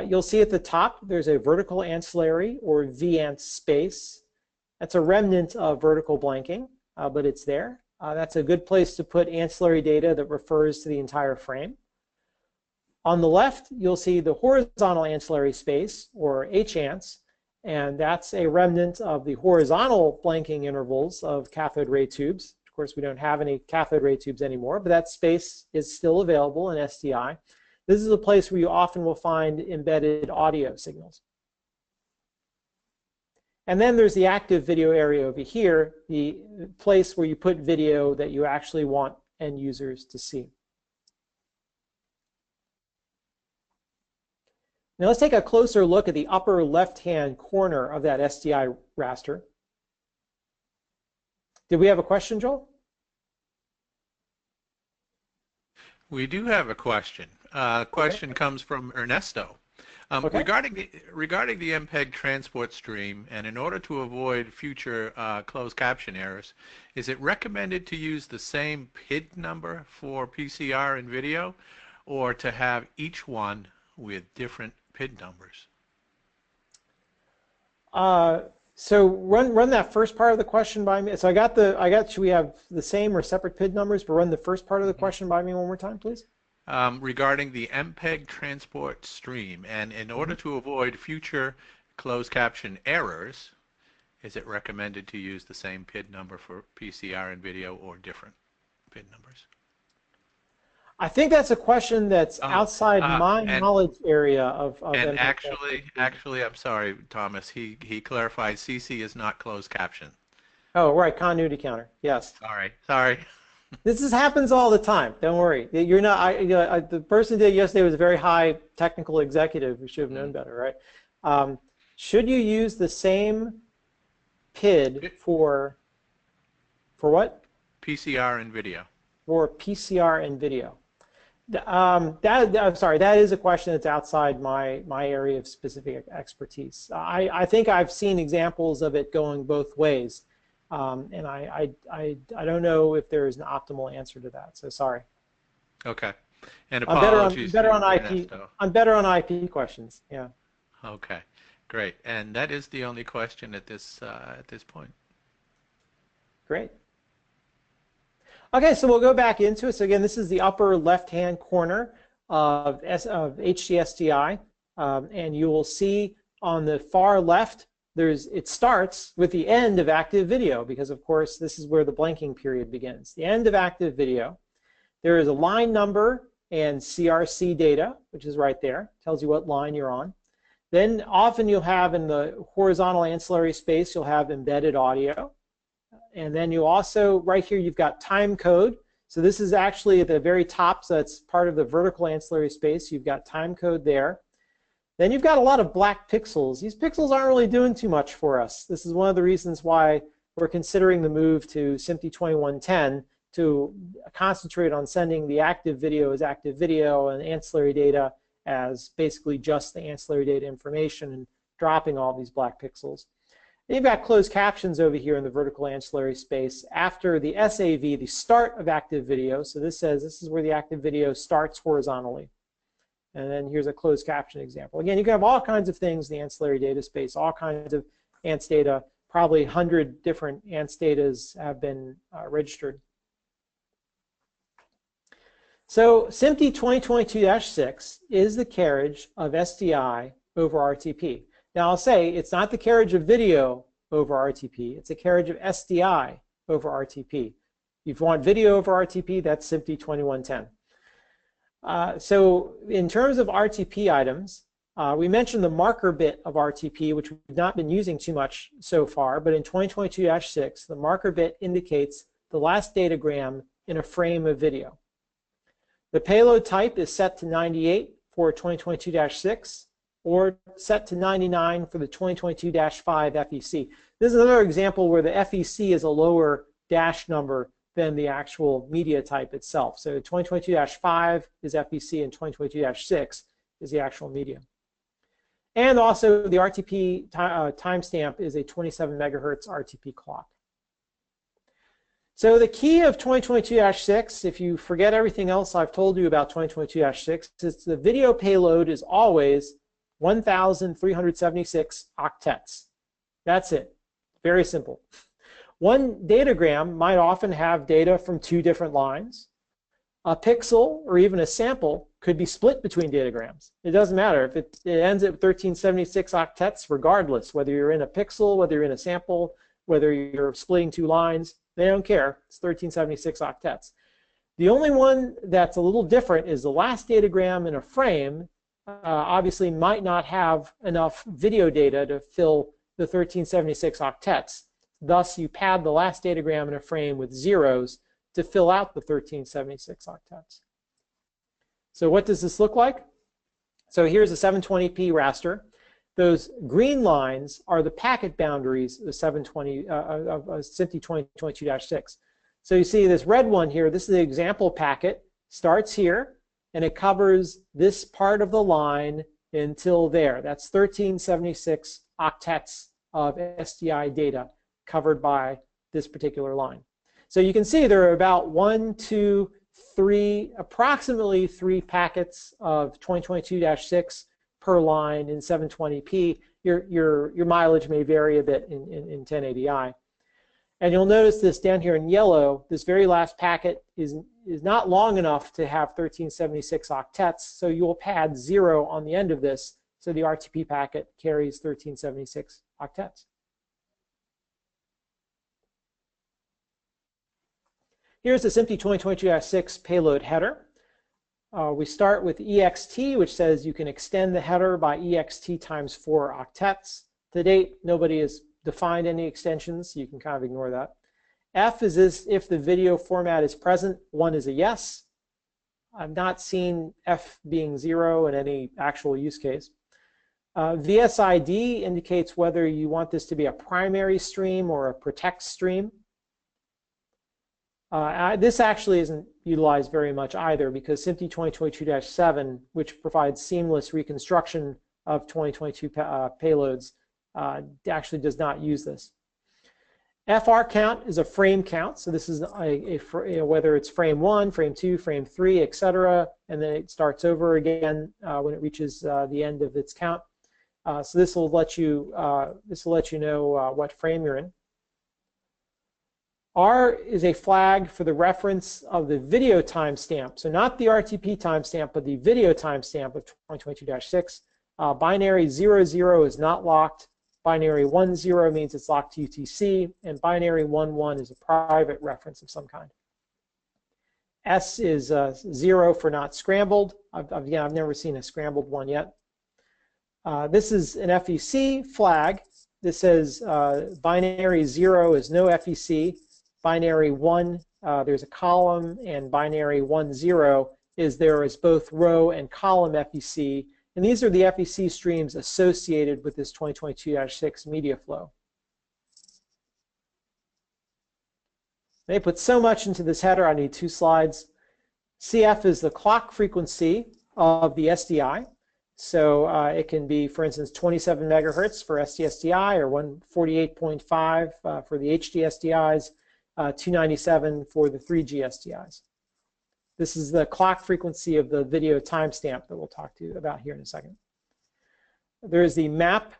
You'll see at the top there's a vertical ancillary or VANC space. That's a remnant of vertical blanking, but it's there. That's a good place to put ancillary data that refers to the entire frame. On the left, you'll see the horizontal ancillary space, or HANS, and that's a remnant of the horizontal blanking intervals of cathode ray tubes. Of course, we don't have any cathode ray tubes anymore, but that space is still available in SDI. This is a place where you often will find embedded audio signals. And then there's the active video area over here, the place where you put video that you actually want end users to see. Now let's take a closer look at the upper left-hand corner of that SDI raster. Did we have a question, Joel? We do have a question. Question comes from Ernesto. Regarding the MPEG transport stream, and in order to avoid future closed caption errors, is it recommended to use the same PID number for PCR and video, or to have each one with different PID numbers? So run that first part of the question by me. So I got should we have the same or separate PID numbers, but run the first part of the question by me one more time, please. Regarding the MPEG transport stream, and in order to avoid future closed caption errors, is it recommended to use the same PID number for PCR and video, or different PID numbers? I think that's a question that's outside my knowledge area of and MPEG. actually, I'm sorry, Thomas. He clarified CC is not closed caption. Oh, right, continuity counter. Yes. Sorry. This happens all the time. Don't worry. You're not. The person who did it yesterday was a very high technical executive who should have known better, right? Should you use the same PID for what? PCR and video. For PCR and video. I'm sorry. That is a question that's outside my area of specific expertise. I think I've seen examples of it going both ways. And I don't know if there is an optimal answer to that. So sorry. Okay. And apologies. I'm better on IP questions. Yeah. Okay. Great. And that is the only question at this point. Great. Okay, so we'll go back into it. So again, this is the upper left-hand corner of HD-SDI, and you will see on the far left, it starts with the end of active video, because of course this is where the blanking period begins. The end of active video. There is a line number and CRC data, which is right there, tells you what line you're on. Then often you'll have in the horizontal ancillary space, you'll have embedded audio. And then you also, right here, you've got time code. So this is actually at the very top, so that's part of the vertical ancillary space. You've got time code there. Then you've got a lot of black pixels. These pixels aren't really doing too much for us. This is one of the reasons why we're considering the move to SMPTE 2110 to concentrate on sending the active video as active video and ancillary data as basically just the ancillary data information, and dropping all these black pixels. You've got closed captions over here in the vertical ancillary space after the SAV, the start of active video. So this says this is where the active video starts horizontally. And then here's a closed caption example. Again, you can have all kinds of things in the ancillary data space, all kinds of ANS data. Probably 100 different ANS datas have been registered. So SMPTE 2022-6 is the carriage of SDI over RTP. Now I'll say it's not the carriage of video over RTP, it's a carriage of SDI over RTP. If you want video over RTP, that's SMPTE 2110. So in terms of RTP items, we mentioned the marker bit of RTP, which we've not been using too much so far, but in 2022-6, the marker bit indicates the last datagram in a frame of video. The payload type is set to 98 for 2022-6, or set to 99 for the 2022-5 FEC. This is another example where the FEC is a lower dash number than the actual media type itself. So 2022-5 is FEC and 2022-6 is the actual media. And also the RTP timestamp is a 27 megahertz RTP clock. So the key of 2022-6, if you forget everything else I've told you about 2022-6, is the video payload is always 1,376 octets. That's it. Very simple. One datagram might often have data from 2 different lines. A pixel or even a sample could be split between datagrams. It doesn't matter if it ends at 1376 octets, regardless whether you're in a pixel, whether you're in a sample, whether you're splitting 2 lines. They don't care. It's 1376 octets. The only one that's a little different is the last datagram in a frame. Obviously, might not have enough video data to fill the 1376 octets. Thus, you pad the last datagram in a frame with zeros to fill out the 1376 octets. So what does this look like? So here's a 720p raster. Those green lines are the packet boundaries of 720 of SMPTE 2022-6. So you see this red one here. This is the example packet. Starts here, and it covers this part of the line until there. That's 1376 octets of SDI data covered by this particular line. So you can see there are about 1, 2, 3, approximately 3 packets of 2022-6 per line in 720p. Your mileage may vary a bit in 1080i. And you'll notice this down here in yellow, this very last packet is not long enough to have 1376 octets, so you'll pad 0 on the end of this, so the RTP packet carries 1376 octets. Here's the SMPTE 2022-6 payload header. We start with EXT, which says you can extend the header by EXT times 4 octets. To date, nobody has defined any extensions, so you can kind of ignore that. F is this, if the video format is present. 1 is a yes. I've not seen F being 0 in any actual use case. VSID indicates whether you want this to be a primary stream or a protect stream. This actually isn't utilized very much either, because SMPTE 2022-7, which provides seamless reconstruction of 2022 payloads, actually does not use this. FR count is a frame count, so this is whether it's frame 1, frame 2, frame 3, etc., and then it starts over again when it reaches the end of its count. So this will let you know what frame you're in. R is a flag for the reference of the video timestamp. So not the RTP timestamp, but the video timestamp of 2022-6. Binary 00 is not locked. Binary 10 means it's locked to UTC. And binary 11 is a private reference of some kind. S is 0 for not scrambled. I've never seen a scrambled one yet. This is an FEC flag. This says binary 0 is no FEC. Binary 1, there's a column, and binary 10 is there as both row and column FEC. And these are the FEC streams associated with this 2022-6 media flow. They put so much into this header, I need 2 slides. CF is the clock frequency of the SDI. So it can be, for instance, 27 megahertz for SD-SDI, or 148.5 for the HD-SDIs. 297 for the 3G SDIs. This is the clock frequency of the video timestamp that we'll talk to you about here in a second. There is the map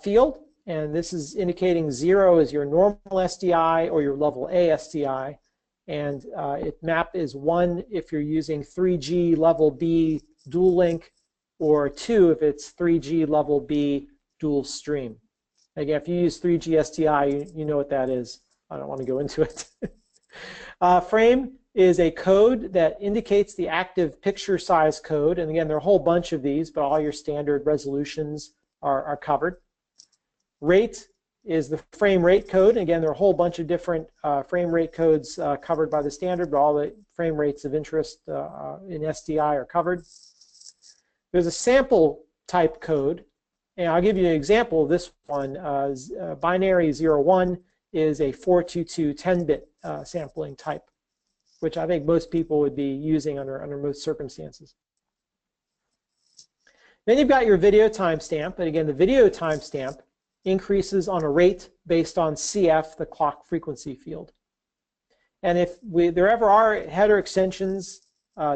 field, and this is indicating 0 is your normal SDI or your level A SDI, and map is 1 if you're using 3G level B dual link, or 2 if it's 3G level B dual stream. Again, if you use 3G SDI, you know what that is. I don't want to go into it. Frame is a code that indicates the active picture size code. And again, there are a whole bunch of these, but all your standard resolutions are covered. Rate is the frame rate code. And again, there are a whole bunch of different frame rate codes covered by the standard, but all the frame rates of interest in SDI are covered. There's a sample type code. And I'll give you an example of this one. Binary 01 is a 422 10-bit sampling type, which I think most people would be using under most circumstances. Then you've got your video timestamp, and again, the video timestamp increases on a rate based on CF, the clock frequency field. And if there ever are header extensions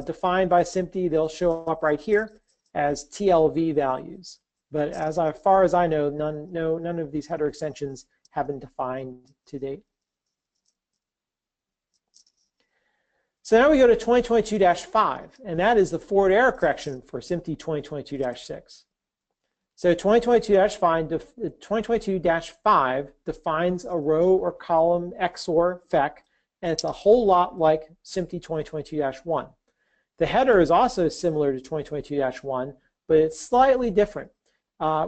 defined by SMPTE, they'll show up right here as TLV values. But as far as I know, none of these header extensions have been defined to date. So now we go to 2022-5, and that is the forward error correction for SMPTE 2022-6. So 2022-5 defines a row or column XOR FEC, and it's a whole lot like SMPTE 2022-1. The header is also similar to 2022-1, but it's slightly different.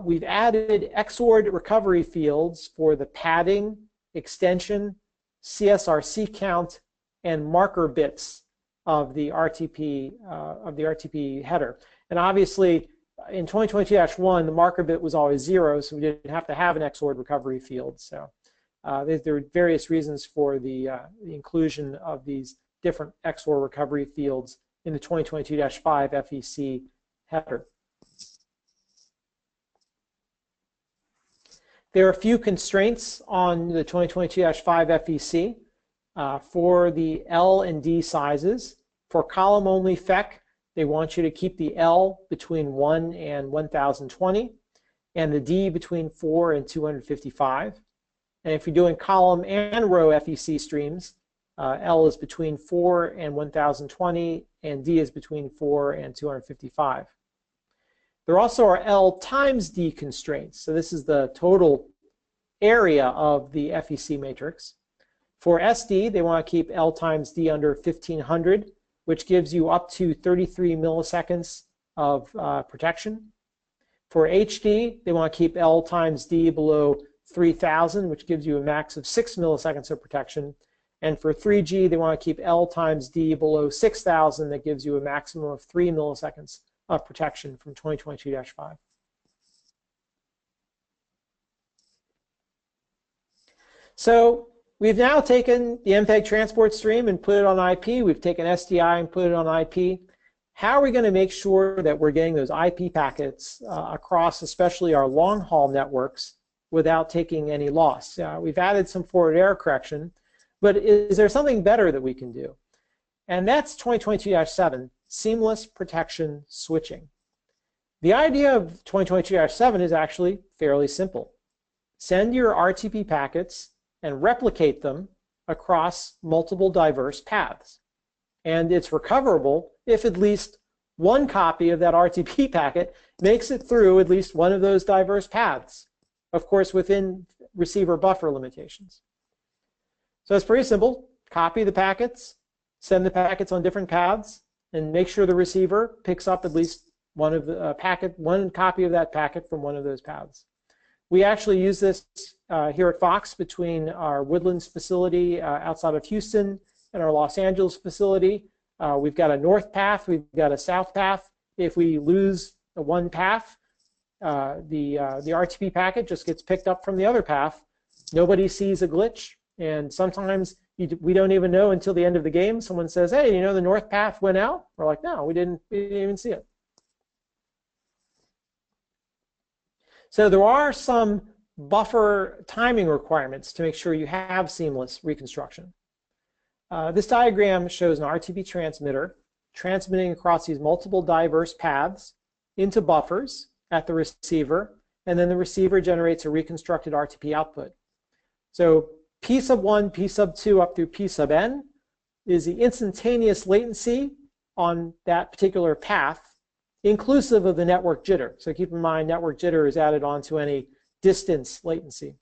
We've added XORed recovery fields for the padding, extension, CSRC count, and marker bits of the RTP header. And obviously, in 2022-1, the marker bit was always 0, so we didn't have to have an XORed recovery field. So there are various reasons for the inclusion of these different XOR recovery fields in the 2022-5 FEC header. There are a few constraints on the 2022-5 FEC. For the L and D sizes, for column-only FEC, they want you to keep the L between 1 and 1020, and the D between 4 and 255. And if you're doing column and row FEC streams, L is between 4 and 1020, and D is between 4 and 255. There also are L times D constraints. So this is the total area of the FEC matrix. For SD, they want to keep L times D under 1500, which gives you up to 33 milliseconds of protection. For HD, they want to keep L times D below 3000, which gives you a max of 6 milliseconds of protection. And for 3G, they want to keep L times D below 6000, that gives you a maximum of 3 milliseconds of protection from 2022-5. So we've now taken the MPEG transport stream and put it on IP. We've taken SDI and put it on IP. How are we going to make sure that we're getting those IP packets across, especially our long-haul networks, without taking any loss? We've added some forward error correction, but is there something better that we can do? And that's 2022-7, seamless protection switching. The idea of 2022-7 is actually fairly simple. Send your RTP packets and replicate them across multiple diverse paths. And it's recoverable if at least one copy of that RTP packet makes it through at least one of those diverse paths, of course within receiver buffer limitations. So it's pretty simple. Copy the packets, send the packets on different paths, and make sure the receiver picks up at least one of the one copy of that packet from one of those paths. We actually use this here at Fox between our Woodlands facility outside of Houston and our Los Angeles facility. We've got a north path, we've got a south path. If we lose one path, the RTP packet just gets picked up from the other path. Nobody sees a glitch, and sometimes we don't even know until the end of the game. Someone says, hey, you know, the north path went out. We're like, no, we didn't even see it. So there are some buffer timing requirements to make sure you have seamless reconstruction. This diagram shows an RTP transmitter transmitting across these multiple diverse paths into buffers at the receiver, and then the receiver generates a reconstructed RTP output. So P sub 1, P sub 2 up through P sub n is the instantaneous latency on that particular path, inclusive of the network jitter. So keep in mind, network jitter is added onto any distance latency.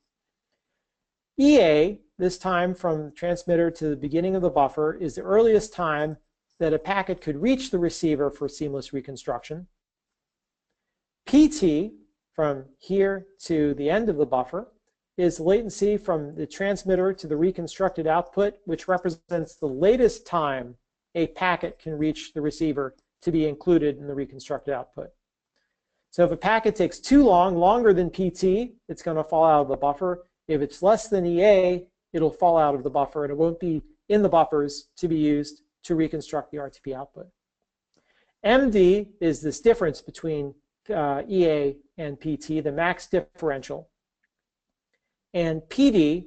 EA, this time from transmitter to the beginning of the buffer, is the earliest time that a packet could reach the receiver for seamless reconstruction. PT, from here to the end of the buffer, is latency from the transmitter to the reconstructed output, which represents the latest time a packet can reach the receiver to be included in the reconstructed output. So if a packet takes too long, longer than PT, it's going to fall out of the buffer. If it's less than EA, it'll fall out of the buffer, and it won't be in the buffers to be used to reconstruct the RTP output. MD is this difference between EA and PT, the max differential. And PD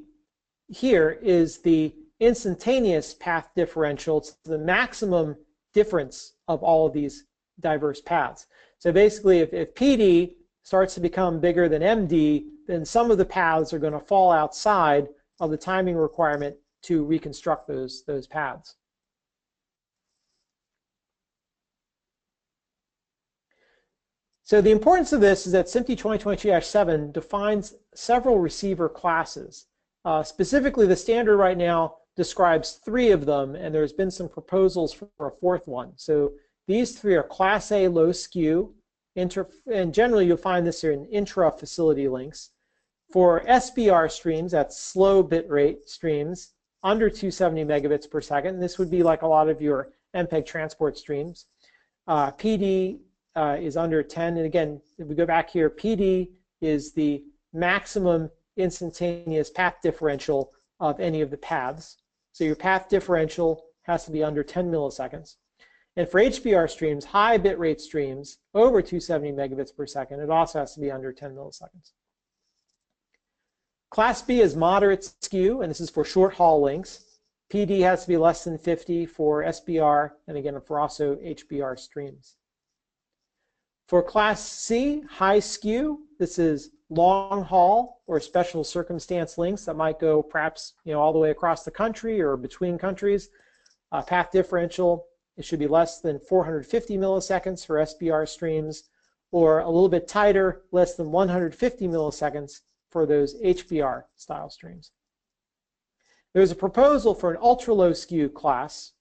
here is the instantaneous path differential. It's the maximum difference of all of these diverse paths. So basically, if PD starts to become bigger than MD, then some of the paths are going to fall outside of the timing requirement to reconstruct those paths. So the importance of this is that SMPTE 2022-7 defines several receiver classes. Specifically, the standard right now describes 3 of them, and there's been some proposals for a 4th one. So these 3 are Class A low skew, and generally you'll find this in intra-facility links. For SBR streams, that's slow bit rate streams, under 270 megabits per second. This would be like a lot of your MPEG transport streams. PD is under 10, and again, if we go back here, PD is the maximum instantaneous path differential of any of the paths. So your path differential has to be under 10 milliseconds. And for HBR streams, high bitrate streams over 270 megabits per second, it also has to be under 10 milliseconds. Class B is moderate skew, and this is for short haul links. PD has to be less than 50 for SBR, and again, for also HBR streams. For Class C, high skew, this is long haul or special circumstance links that might go perhaps all the way across the country or between countries. Path differential, it should be less than 450 milliseconds for SBR streams, or a little bit tighter, less than 150 milliseconds for those HBR style streams. There's a proposal for an ultra low skew class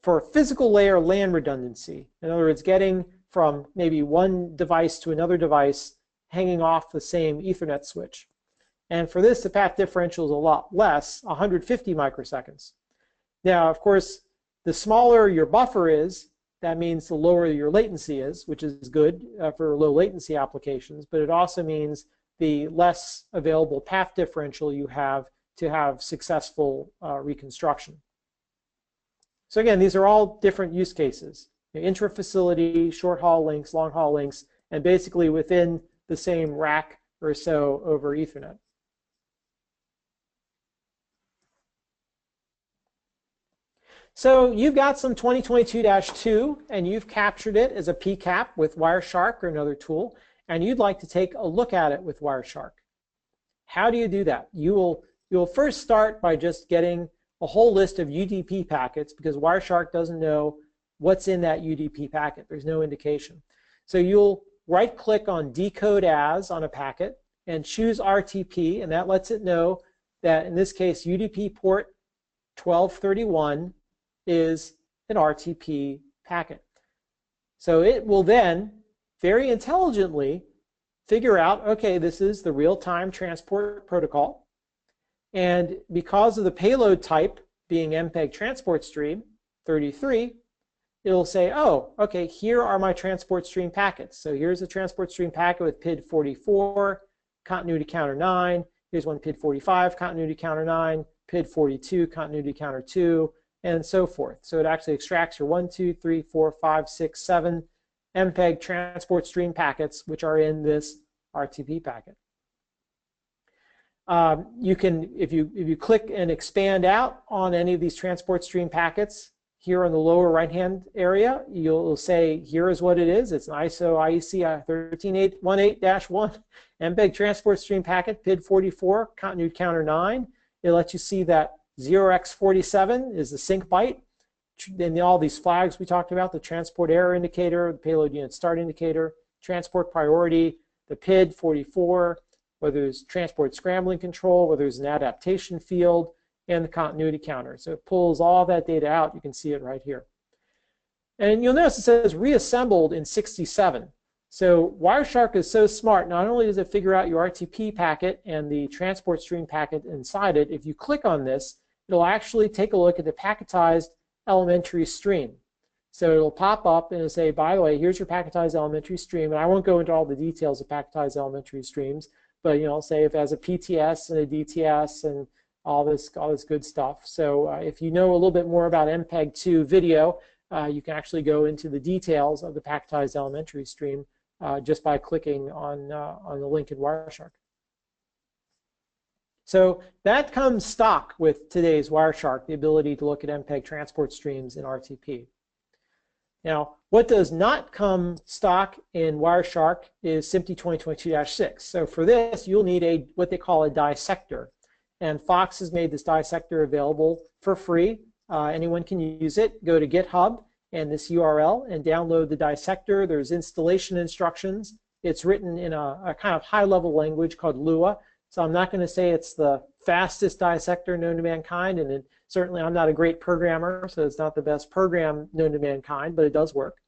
for physical layer LAN redundancy. In other words, getting from maybe one device to another device hanging off the same Ethernet switch. And for this, the path differential is a lot less, 150 microseconds. Now, of course, the smaller your buffer is, that means the lower your latency is, which is good for low latency applications, but it also means the less available path differential you have to have successful reconstruction. So again, these are all different use cases. Intra-facility, short-haul links, long-haul links, and basically within the same rack or so over Ethernet. So you've got some 2022-2, and you've captured it as a PCAP with Wireshark or another tool, and you'd like to take a look at it with Wireshark. How do you do that? You'll first start by just getting a whole list of UDP packets, because Wireshark doesn't know what's in that UDP packet. There's no indication. So you'll right-click on Decode As on a packet and choose RTP, and that lets it know that, in this case, UDP port 1231 is an RTP packet. So it will then very intelligently figure out, okay, this is the real-time transport protocol, and because of the payload type being MPEG transport stream 33, it'll say, oh, okay, here are my transport stream packets. So here's a transport stream packet with PID 44, continuity counter 9. Here's one PID 45, continuity counter 9, PID 42, continuity counter 2, and so forth. So it actually extracts your 1, 2, 3, 4, 5, 6, 7 MPEG transport stream packets, which are in this RTP packet. You can, if you click and expand out on any of these transport stream packets, here in the lower right-hand area, you'll say, here is what it is. It's an ISO IEC 13818-1 MPEG transport stream packet, PID 44, continuity counter 9. It lets you see that 0x47 is the sync byte. Then all these flags we talked about, the transport error indicator, the payload unit start indicator, transport priority, the PID 44, whether there's transport scrambling control, whether there's an adaptation field, and the continuity counter. So it pulls all that data out. You can see it right here. And you'll notice it says reassembled in 67. So Wireshark is so smart. Not only does it figure out your RTP packet and the transport stream packet inside it, if you click on this, it'll actually take a look at the packetized elementary stream. So it'll pop up and it'll say, by the way, here's your packetized elementary stream. And I won't go into all the details of packetized elementary streams, but say if it has a PTS and a DTS and all this good stuff. So if you know a little bit more about MPEG-2 video, you can actually go into the details of the packetized elementary stream just by clicking on the link in Wireshark. So that comes stock with today's Wireshark, the ability to look at MPEG transport streams in RTP. Now, what does not come stock in Wireshark is SMPTE 2022-6. So for this, you'll need what they call a dissector. And Fox has made this dissector available for free. Anyone can use it. Go to GitHub and this URL and download the dissector. There's installation instructions. It's written in a kind of high-level language called Lua. So I'm not going to say it's the fastest dissector known to mankind, and certainly I'm not a great programmer, so it's not the best program known to mankind, but it does work.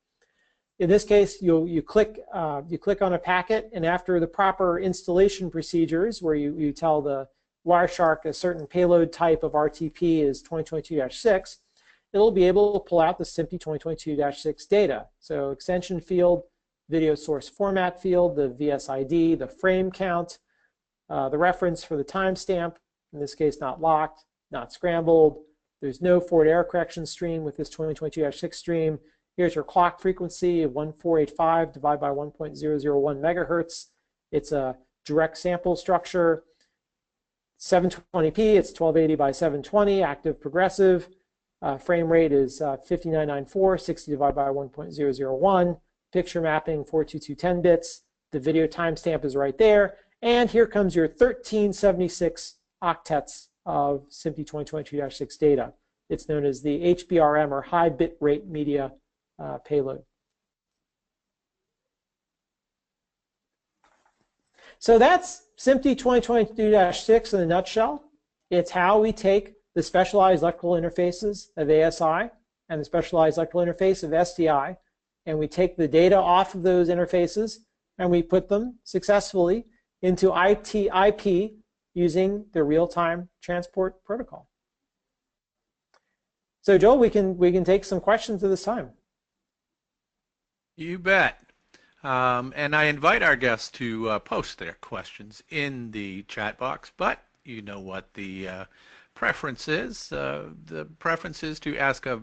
In this case, you click on a packet, and after the proper installation procedures, where you tell the Wireshark a certain payload type of RTP is 2022-6, it'll be able to pull out the SMPTE 2022-6 data. So extension field, video source format field, the VSID, the frame count, the reference for the timestamp, in this case not locked, not scrambled. There's no forward error correction stream with this 2022-6 stream. Here's your clock frequency of 1485 divided by 1.001 megahertz. It's a direct sample structure. 720p, it's 1280 by 720, active progressive. Frame rate is 5994, 60 divided by 1.001. Picture mapping 42210 bits. The video timestamp is right there. And here comes your 1376 octets of SMPTE 2022-6 data. It's known as the HBRM, or high bit rate media payload. So that's SMPTE 2022-6 in a nutshell. It's how we take the specialized electrical interfaces of ASI and the specialized electrical interface of SDI, and we take the data off of those interfaces and we put them successfully into IP using the real-time transport protocol. So Joel, we can take some questions at this time. You bet. And I invite our guests to post their questions in the chat box, but you know what the preference is. The preference is to ask a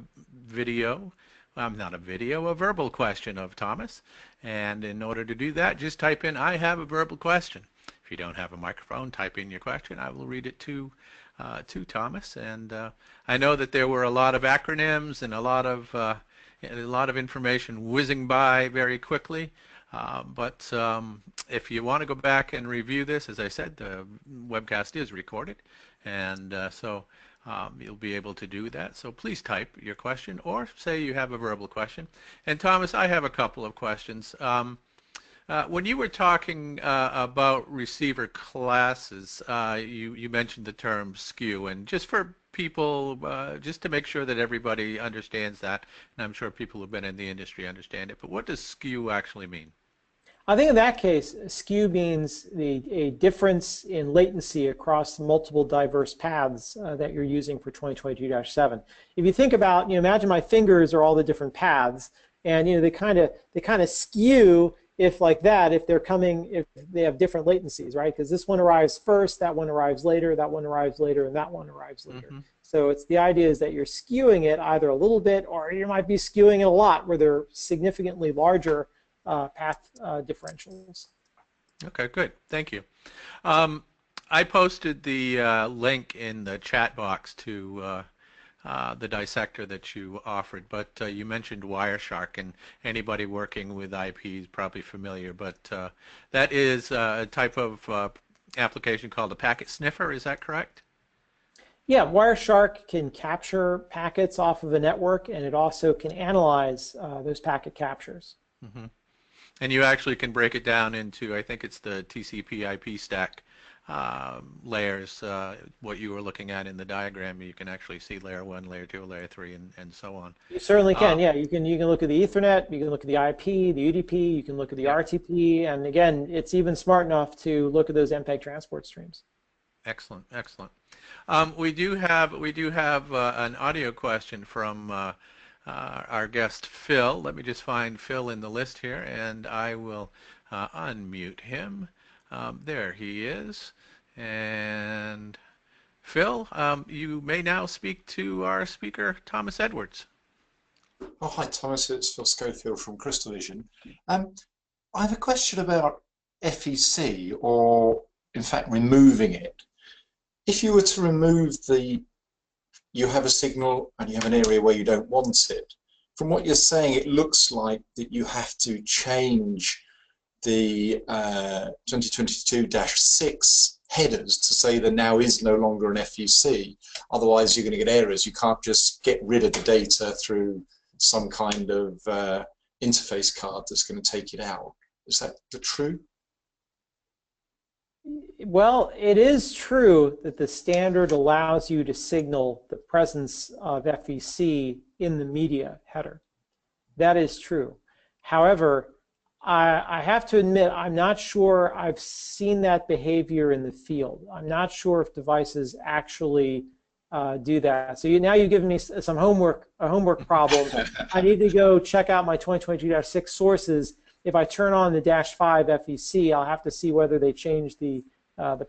verbal question of Thomas. And in order to do that, just type in, "I have a verbal question." If you don't have a microphone, type in your question. I will read it to Thomas. And I know that there were a lot of acronyms and a lot of information whizzing by very quickly. But if you want to go back and review this, as I said, the webcast is recorded, and so you'll be able to do that. So please type your question, or say you have a verbal question. And Thomas, I have a couple of questions. When you were talking about receiver classes, you mentioned the term skew, and just for people, just to make sure that everybody understands that, and I'm sure people who've been in the industry understand it, but what does skew actually mean? I think in that case, skew means a difference in latency across multiple diverse paths that you're using for 2022-7. If you think about, imagine my fingers are all the different paths, and they kind of skew if they have different latencies, right? Because this one arrives first, that one arrives later, that one arrives later, and that one arrives later. Mm-hmm. So it's the idea is that you're skewing it either a little bit, or you might be skewing it a lot, where they're significantly larger path differentials. Okay, good. Thank you. I posted the link in the chat box to the dissector that you offered, but you mentioned Wireshark, and anybody working with IP is probably familiar, but that is a type of application called a packet sniffer. Is that correct? Yeah, Wireshark can capture packets off of a network, and it also can analyze those packet captures. Mm-hmm. And you actually can break it down into, I think it's the TCP/IP stack layers, what you were looking at in the diagram. You can actually see layer 1, layer 2, layer 3, and so on. You certainly can, yeah. You can look at the Ethernet, you can look at the IP, the UDP, you can look at the RTP, and again, it's even smart enough to look at those MPEG transport streams. Excellent, excellent. We do have an audio question from our guest Phil. Let me just find Phil in the list here, and I will unmute him. There he is. And Phil, you may now speak to our speaker, Thomas Edwards. Oh, hi Thomas, it's Phil Schofield from Crystal Vision. I have a question about FEC, or in fact removing it. If you were to remove you have a signal and you have an area where you don't want it, from what you're saying, it looks like that you have to change the 2022-6 headers to say there now is no longer an FEC. Otherwise, you're going to get errors. You can't just get rid of the data through some kind of interface card that's going to take it out. Is that the true? Well, it is true that the standard allows you to signal the presence of FEC in the media header. That is true. However, I have to admit, I'm not sure I've seen that behavior in the field. I'm not sure if devices actually do that. So now you've given me some homework, a homework problem. I need to go check out my 2022-6 sources. If I turn on the -5 FEC, I'll have to see whether they changed the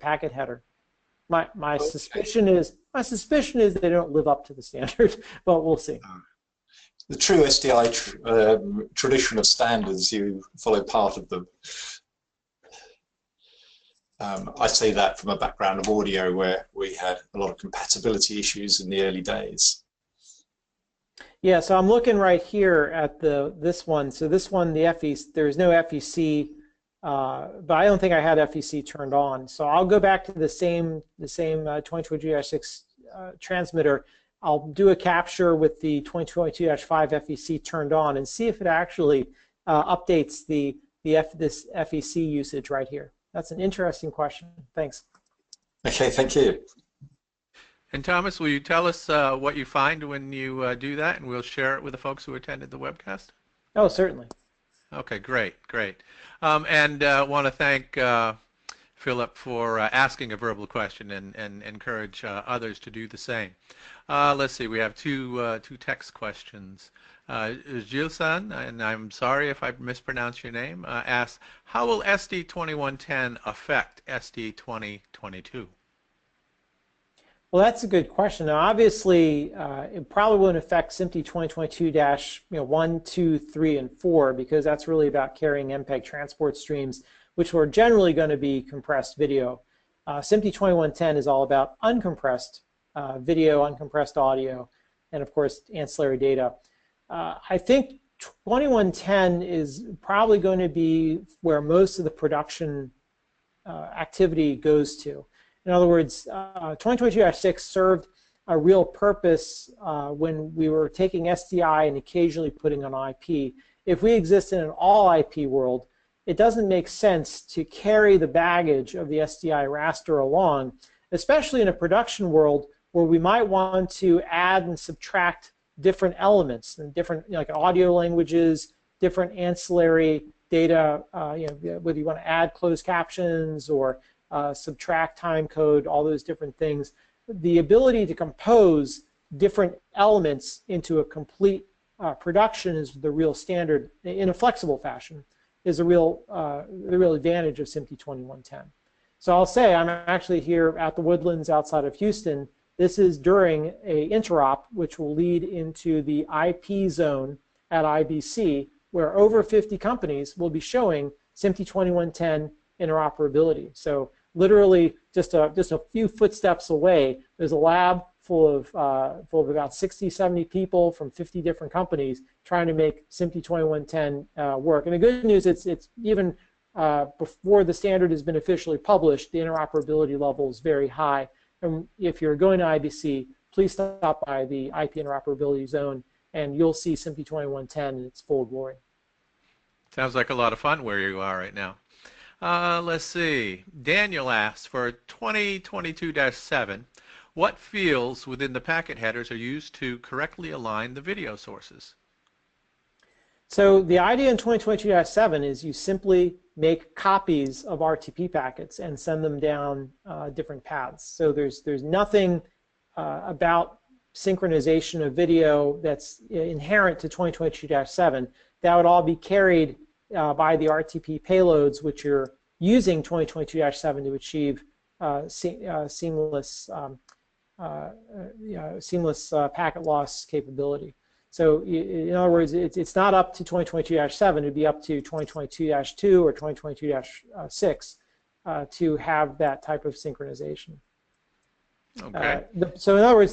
packet header. My suspicion is they don't live up to the standard, but we'll see. The true SDI tradition of standards, you follow part of them. I say that from a background of audio where we had a lot of compatibility issues in the early days. Yeah, so I'm looking right here at this one. So this one, the FEC, there's no FEC, but I don't think I had FEC turned on. So I'll go back to the same 2022-6 transmitter. I'll do a capture with the 2022-5 FEC turned on and see if it actually updates this FEC usage right here. That's an interesting question. Thanks. Okay, thank you. And Thomas, will you tell us what you find when you do that, and we'll share it with the folks who attended the webcast? Oh, certainly. Okay, great. And want to thank Philip for asking a verbal question and encourage others to do the same. Let's see, we have two text questions. Gilles-san, and I'm sorry if I mispronounced your name, asks, how will SD2110 affect SD2022? Well, that's a good question. Now, obviously, it probably won't affect SMPTE 2022-1, 2, 3, and 4 because that's really about carrying MPEG transport streams, which are generally going to be compressed video. SMPTE 2110 is all about uncompressed video, uncompressed audio, and of course, ancillary data. I think 2110 is probably going to be where most of the production activity goes to. In other words, 2022-6 served a real purpose when we were taking SDI and occasionally putting on IP. If we exist in an all IP world, it doesn't make sense to carry the baggage of the SDI raster along, especially in a production world where we might want to add and subtract different elements and different, like audio languages, different ancillary data, whether you want to add closed captions or subtract time code, all those different things. The ability to compose different elements into a complete production is the real standard in a flexible fashion, is the real advantage of SMPTE 2110. So I'll say I'm actually here at the Woodlands outside of Houston. This is during a interop which will lead into the IP zone at IBC, where over 50 companies will be showing SMPTE 2110 interoperability. So literally just a few footsteps away, there's a lab full of about 60, 70 people from 50 different companies trying to make SMPTE 2110 work. And the good news is it's even before the standard has been officially published, the interoperability level is very high. And if you're going to IBC, please stop by the IP interoperability zone and you'll see SMPTE 2110 in its full glory. Sounds like a lot of fun where you are right now. Let's see. Daniel asks, for 2022-7, what fields within the packet headers are used to correctly align the video sources? So the idea in 2022-7 is you simply make copies of RTP packets and send them down different paths. So there's nothing about synchronization of video that's inherent to 2022-7. That would all be carried by the RTP payloads, which are using 2022-7 to achieve seamless packet loss capability. So in other words, it's not up to 2022-7, it'd be up to 2022-2 or 2022-6 to have that type of synchronization. Okay. So in other words,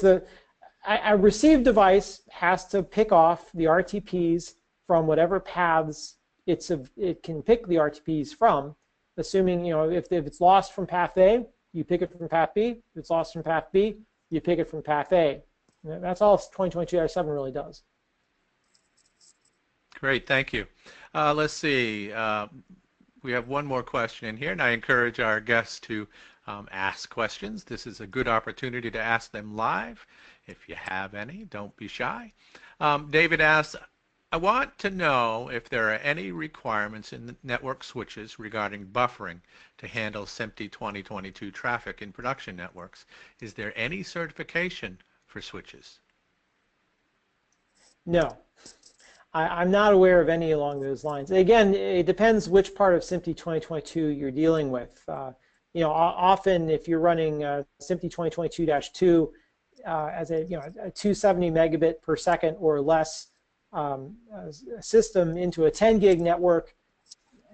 a receive device has to pick off the RTPs from whatever paths it can pick the RTPs from, assuming, you know, if it's lost from path A, you pick it from path B. If it's lost from path B, you pick it from path A. That's all 2022-7 really does. Great, thank you. Let's see. We have one more question in here, and I encourage our guests to ask questions. This is a good opportunity to ask them live. If you have any, don't be shy. David asks, I want to know if there are any requirements in the network switches regarding buffering to handle SMPTE 2022 traffic in production networks. Is there any certification for switches? No. I'm not aware of any along those lines. Again, it depends which part of SMPTE 2022 you're dealing with. You know, often if you're running SMPTE 2022-2 as a 270 megabit per second or less system into a 10 gig network,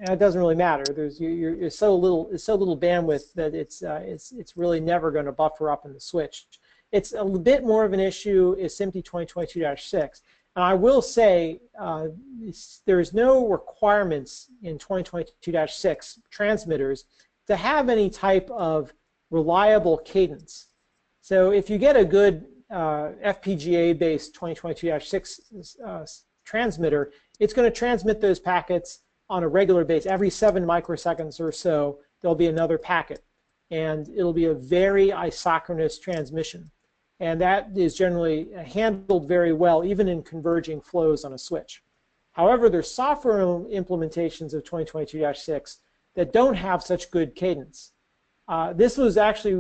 it doesn't really matter. It's so little bandwidth that it's really never going to buffer up in the switch. It's a bit more of an issue is SMPTE 2022-6. And I will say there's no requirements in 2022-6 transmitters to have any type of reliable cadence. So if you get a good FPGA-based 2022-6 transmitter, it's going to transmit those packets on a regular basis. Every 7 microseconds or so, there'll be another packet. And it'll be a very isochronous transmission. And that is generally handled very well, even in converging flows on a switch. However, there's software implementations of 2022-6 that don't have such good cadence. This was actually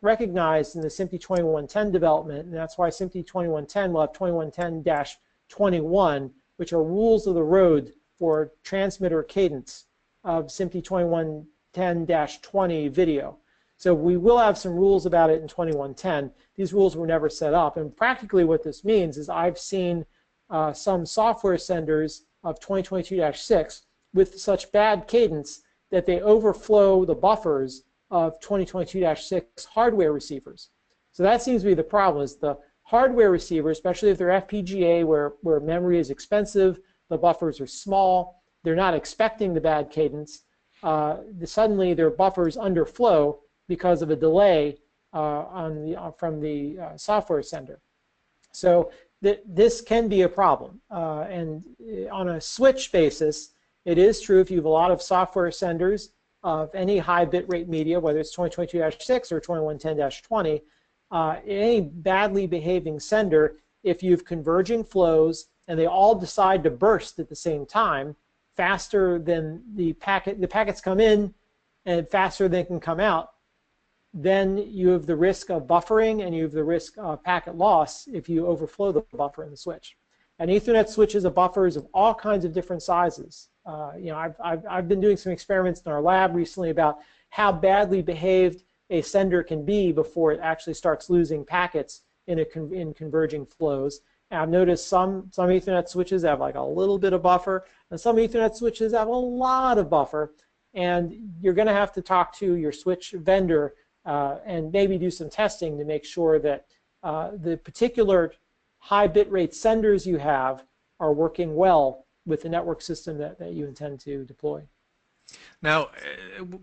recognized in the SMPTE 2110 development, and that's why SMPTE 2110 will have 2110-21, which are rules of the road for transmitter cadence of SMPTE 2110-20 video. So we will have some rules about it in 2110. These rules were never set up, and practically what this means is I've seen some software senders of 2022-6 with such bad cadence that they overflow the buffers of 2022-6 hardware receivers. So that seems to be the problem, is the hardware receiver, especially if they're FPGA where memory is expensive, the buffers are small, they're not expecting the bad cadence, suddenly their buffers underflow because of a delay from the software sender. So this can be a problem. And on a switch basis, it is true if you have a lot of software senders of any high bitrate media, whether it's 2022-6 or 2110-20, any badly behaving sender, if you have converging flows and they all decide to burst at the same time, faster than the packets come in and faster than they can come out, then you have the risk of buffering and you have the risk of packet loss if you overflow the buffer in the switch. And Ethernet switches have buffers of all kinds of different sizes. You know, I've been doing some experiments in our lab recently about how badly behaved a sender can be before it actually starts losing packets in converging flows. And I've noticed some Ethernet switches have like a little bit of buffer, and some Ethernet switches have a lot of buffer. And you're going to have to talk to your switch vendor and maybe do some testing to make sure that the particular high bitrate senders you have are working well with the network system that you intend to deploy. Now,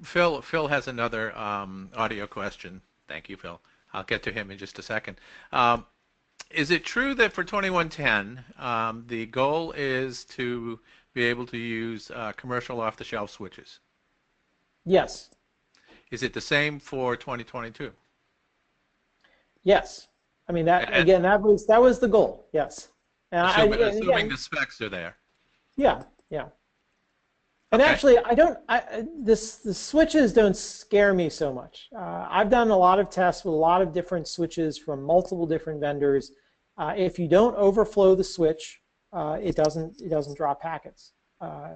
Phil has another audio question. Thank you, Phil. I'll get to him in just a second. Is it true that for 2110, the goal is to be able to use commercial off-the-shelf switches? Yes. Is it the same for 2022? Yes. I mean, again, that was the goal. Yes. And assuming the specs are there. Yeah. Yeah. And okay. Actually, the switches don't scare me so much. I've done a lot of tests with a lot of different switches from multiple different vendors. If you don't overflow the switch, it doesn't drop packets.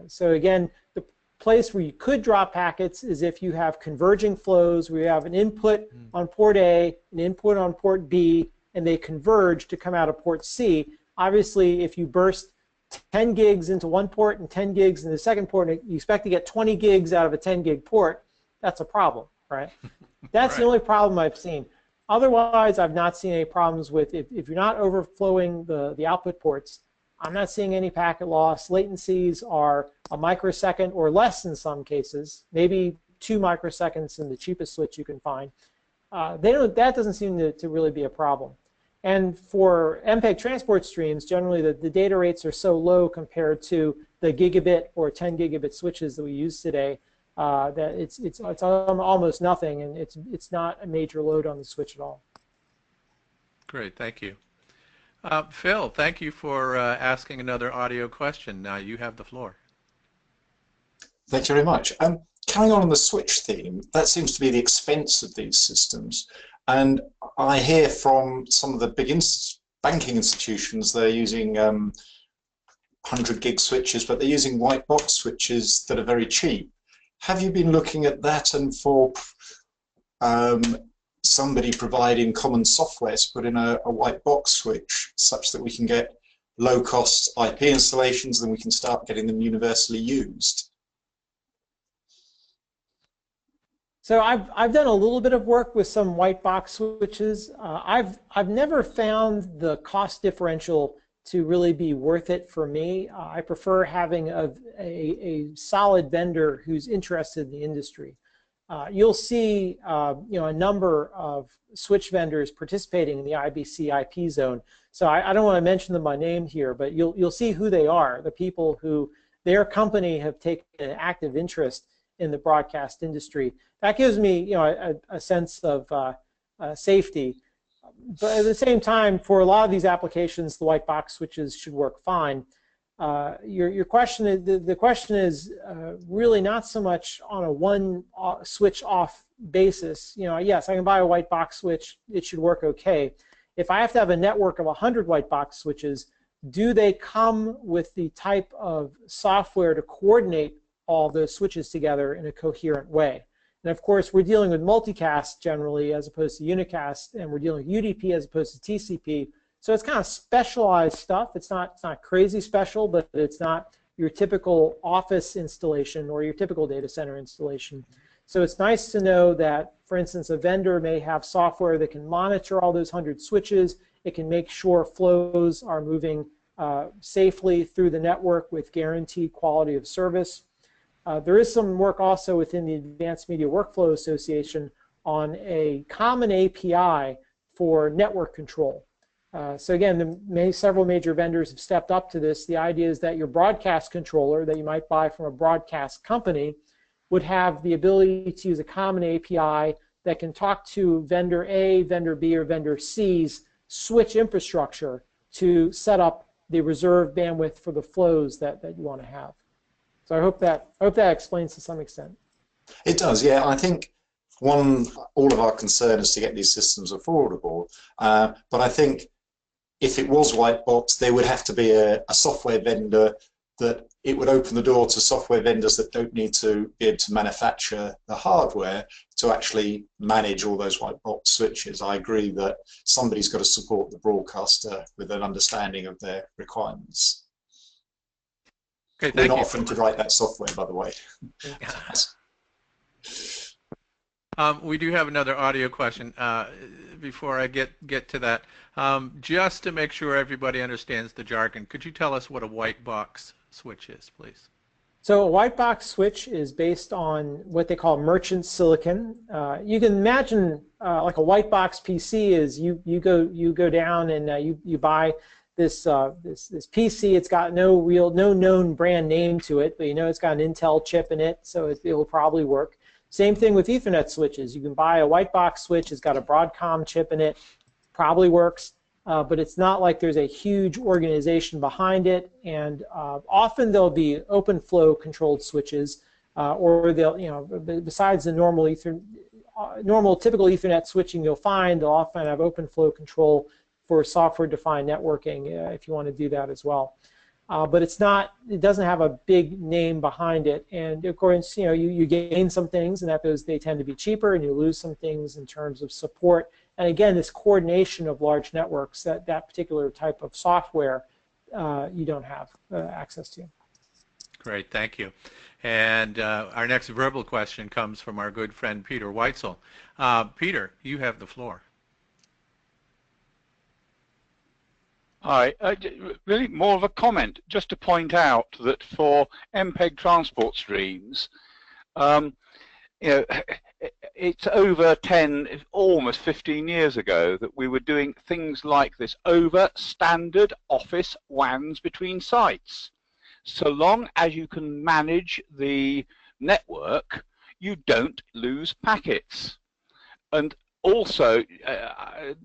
So again, the place where you could drop packets is if you have converging flows where you have an input on port A, an input on port B, and they converge to come out of port C. Obviously, if you burst 10 gigs into one port and 10 gigs in the second port, and you expect to get 20 gigs out of a 10 gig port, that's a problem, right? That's right. The only problem I've seen. Otherwise, I've not seen any problems with, if you're not overflowing the output ports, I'm not seeing any packet loss. Latencies are a microsecond or less in some cases, maybe 2 microseconds in the cheapest switch you can find. That doesn't seem to really be a problem. And for MPEG transport streams, generally the data rates are so low compared to the gigabit or 10 gigabit switches that we use today that it's almost nothing, and it's not a major load on the switch at all. Great, thank you. Phil, thank you for asking another audio question. Now you have the floor. Thank you very much. Carrying on the switch theme, that seems to be the expense of these systems. And I hear from some of the big banking institutions they're using 100 gig switches, but they're using white box switches that are very cheap. Have you been looking at that, and for somebody providing common software to put in a white box switch such that we can get low-cost IP installations and we can start getting them universally used? So I've done a little bit of work with some white box switches. I've never found the cost differential to really be worth it for me. I prefer having a solid vendor who's interested in the industry. You'll see a number of switch vendors participating in the IBC IP zone. So I don't want to mention them by name here, but you'll see who they are, the people who their company have taken an active interest in the broadcast industry. That gives me a sense of safety. But at the same time, for a lot of these applications, the white box switches should work fine. Your question is, the question is really not so much on a one switch off basis. Yes, I can buy a white box switch, it should work okay. If I have to have a network of 100 white box switches, do they come with the type of software to coordinate all those switches together in a coherent way? And of course, we're dealing with multicast generally as opposed to unicast, and we're dealing with UDP as opposed to TCP. So it's kind of specialized stuff. It's not crazy special, but it's not your typical office installation or your typical data center installation. So it's nice to know that, for instance, a vendor may have software that can monitor all those 100 switches. It can make sure flows are moving safely through the network with guaranteed quality of service. There is some work also within the Advanced Media Workflow Association on a common API for network control. So again, several major vendors have stepped up to this. The idea is that your broadcast controller that you might buy from a broadcast company would have the ability to use a common API that can talk to vendor A, vendor B, or vendor C's switch infrastructure to set up the reserved bandwidth for the flows that you want to have. So I hope that explains to some extent. It does, yeah. I think all of our concern is to get these systems affordable, but I think if it was white box, there would have to be a software vendor that it would open the door to software vendors that don't need to be able to manufacture the hardware to actually manage all those white box switches. I agree that somebody's got to support the broadcaster with an understanding of their requirements. Okay, We're not offering to write that software, by the way. We do have another audio question. Before I get to that, just to make sure everybody understands the jargon, could you tell us what a white box switch is, please? So a white box switch is based on what they call merchant silicon. You can imagine like a white box PC is you go down and you buy this PC. It's got no known brand name to it, but it's got an Intel chip in it, so it will probably work. Same thing with Ethernet switches. You can buy a white box switch. It's got a Broadcom chip in it. Probably works, but it's not like there's a huge organization behind it. And often there'll be open flow controlled switches, or they'll, besides the normal typical Ethernet switching you'll find, they'll often have open flow control for software-defined networking if you want to do that as well. But it doesn't have a big name behind it. And of course, you gain some things, and they tend to be cheaper, and you lose some things in terms of support. And again, this coordination of large networks, that particular type of software, you don't have access to. Great, thank you. And our next verbal question comes from our good friend Peter Weitzel. Peter, you have the floor. Hi, really more of a comment, just to point out that for MPEG transport streams, you know, it's over 10, almost 15 years ago that we were doing things like this over standard office WANs between sites. So long as you can manage the network, you don't lose packets. And also,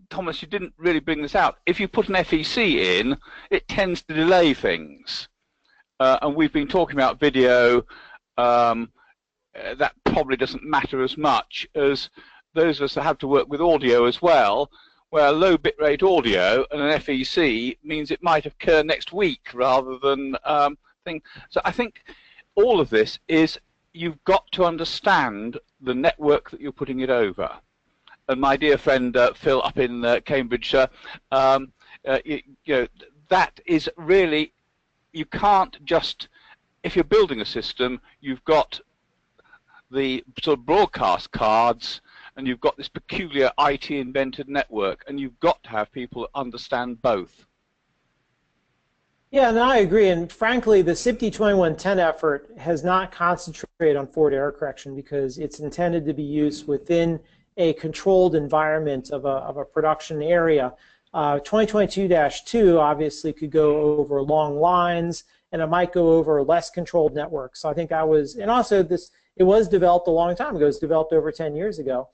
Thomas, you didn't really bring this out. If you put an FEC in, it tends to delay things. And we've been talking about video. That probably doesn't matter as much as those of us that have to work with audio as well, where low bitrate audio and an FEC means it might occur next week rather than thing. So I think all of this is you've got to understand the network that you're putting it over. And my dear friend Phil up in Cambridgeshire, you know, that is really, you can't just, if you're building a system, you've got the sort of broadcast cards and you've got this peculiar IT invented network, and you've got to have people that understand both. Yeah, and I agree. And frankly, the SMPTE 2110 effort has not concentrated on forward error correction because it's intended to be used within a controlled environment of a production area. 2022-2 obviously could go over long lines, and it might go over less controlled networks. So I think that was, and also this, it was developed a long time ago. It was developed over 10 years ago.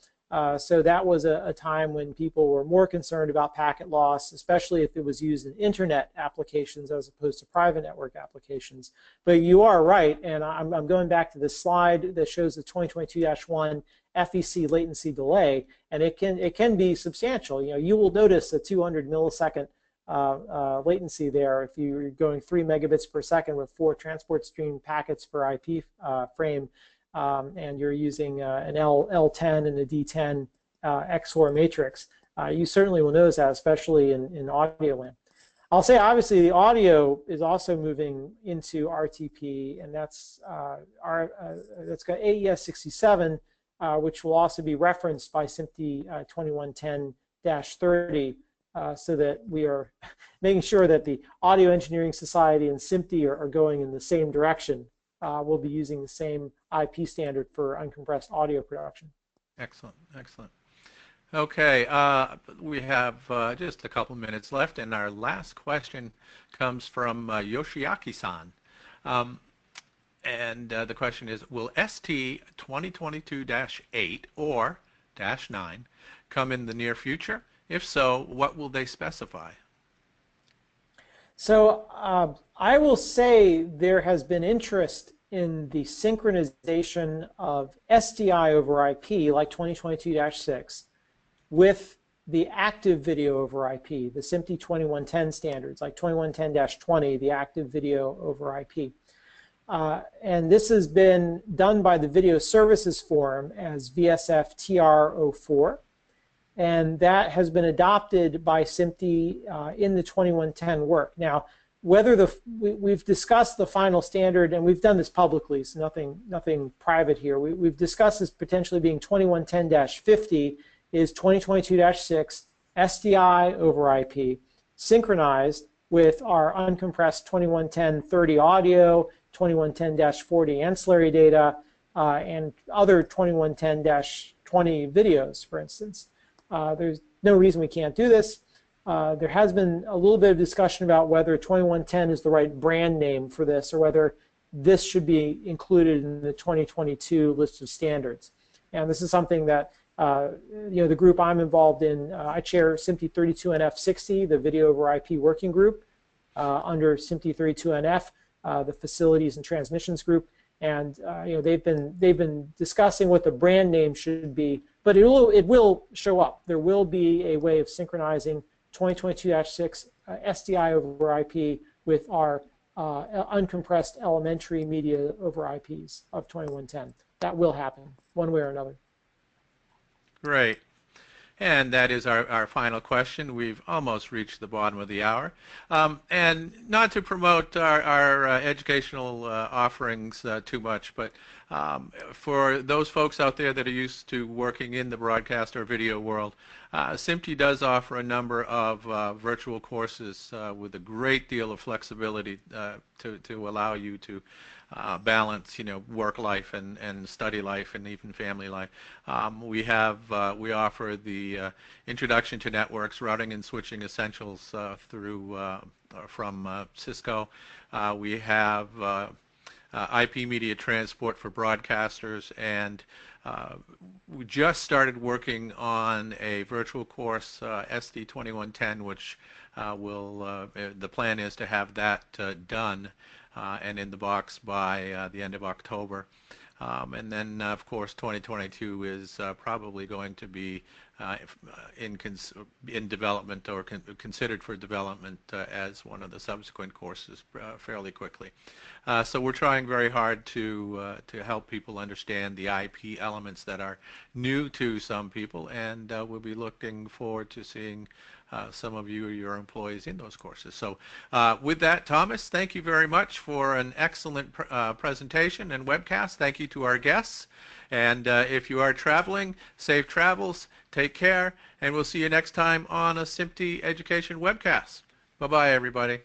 So that was a time when people were more concerned about packet loss, especially if it was used in internet applications as opposed to private network applications. But you are right, and I'm going back to this slide that shows the 2022-1 FEC latency delay, and it can be substantial. You know, you will notice a 200 millisecond latency there if you're going 3 megabits per second with 4 transport stream packets per IP frame, and you're using an L10 and a D10 XOR matrix. You certainly will notice that, especially in audio land. I'll say, obviously, the audio is also moving into RTP, and that's got AES 67. Which will also be referenced by SMPTE 2110-30, so that we are making sure that the Audio Engineering Society and SMPTE are going in the same direction. We'll be using the same IP standard for uncompressed audio production. Excellent, excellent. Okay, we have just a couple minutes left, and our last question comes from Yoshiaki-san. And the question is, will ST 2022-8 or -9 come in the near future? If so, what will they specify? So I will say there has been interest in the synchronization of SDI over IP, like 2022-6, with the active video over IP, the SMPTE 2110 standards, like 2110-20, the active video over IP. And this has been done by the Video Services Forum as VSF TR04, and that has been adopted by SMPTE in the 2110 work. Now, whether we've discussed the final standard, and we've done this publicly, so nothing private here. We've discussed this potentially being 2110-50 is 2022-6 SDI over IP, synchronized with our uncompressed 2110-30 audio, 2110-40 ancillary data, and other 2110-20 videos, for instance. There's no reason we can't do this. There has been a little bit of discussion about whether 2110 is the right brand name for this, or whether this should be included in the 2022 list of standards. And this is something that you know, the group I'm involved in, I chair SMPTE 32NF60, the Video over IP Working Group, under SMPTE 32NF. The Facilities and Transmissions Group, and you know, they've been discussing what the brand name should be, but it will show up. There will be a way of synchronizing 2022-6 SDI over IP with our uncompressed elementary media over IPs of 2110. That will happen one way or another. Great. And that is our final question. We've almost reached the bottom of the hour. And not to promote our educational offerings too much, but for those folks out there that are used to working in the broadcast or video world, SMPTE does offer a number of virtual courses with a great deal of flexibility to allow you to balance, work life and study life and even family life. We offer the Introduction to Networks, Routing and Switching Essentials from Cisco. We have IP Media Transport for broadcasters, and we just started working on a virtual course, SD2110, which the plan is to have that done and in the box by the end of October. And then, of course, 2022 is probably going to be in development or considered for development as one of the subsequent courses fairly quickly. So we're trying very hard to help people understand the IP elements that are new to some people, and we'll be looking forward to seeing some of you or your employees in those courses. So with that, Thomas, thank you very much for an excellent presentation and webcast. Thank you to our guests. And if you are traveling, safe travels, take care, and we'll see you next time on a SMPTE Education webcast. Bye-bye, everybody.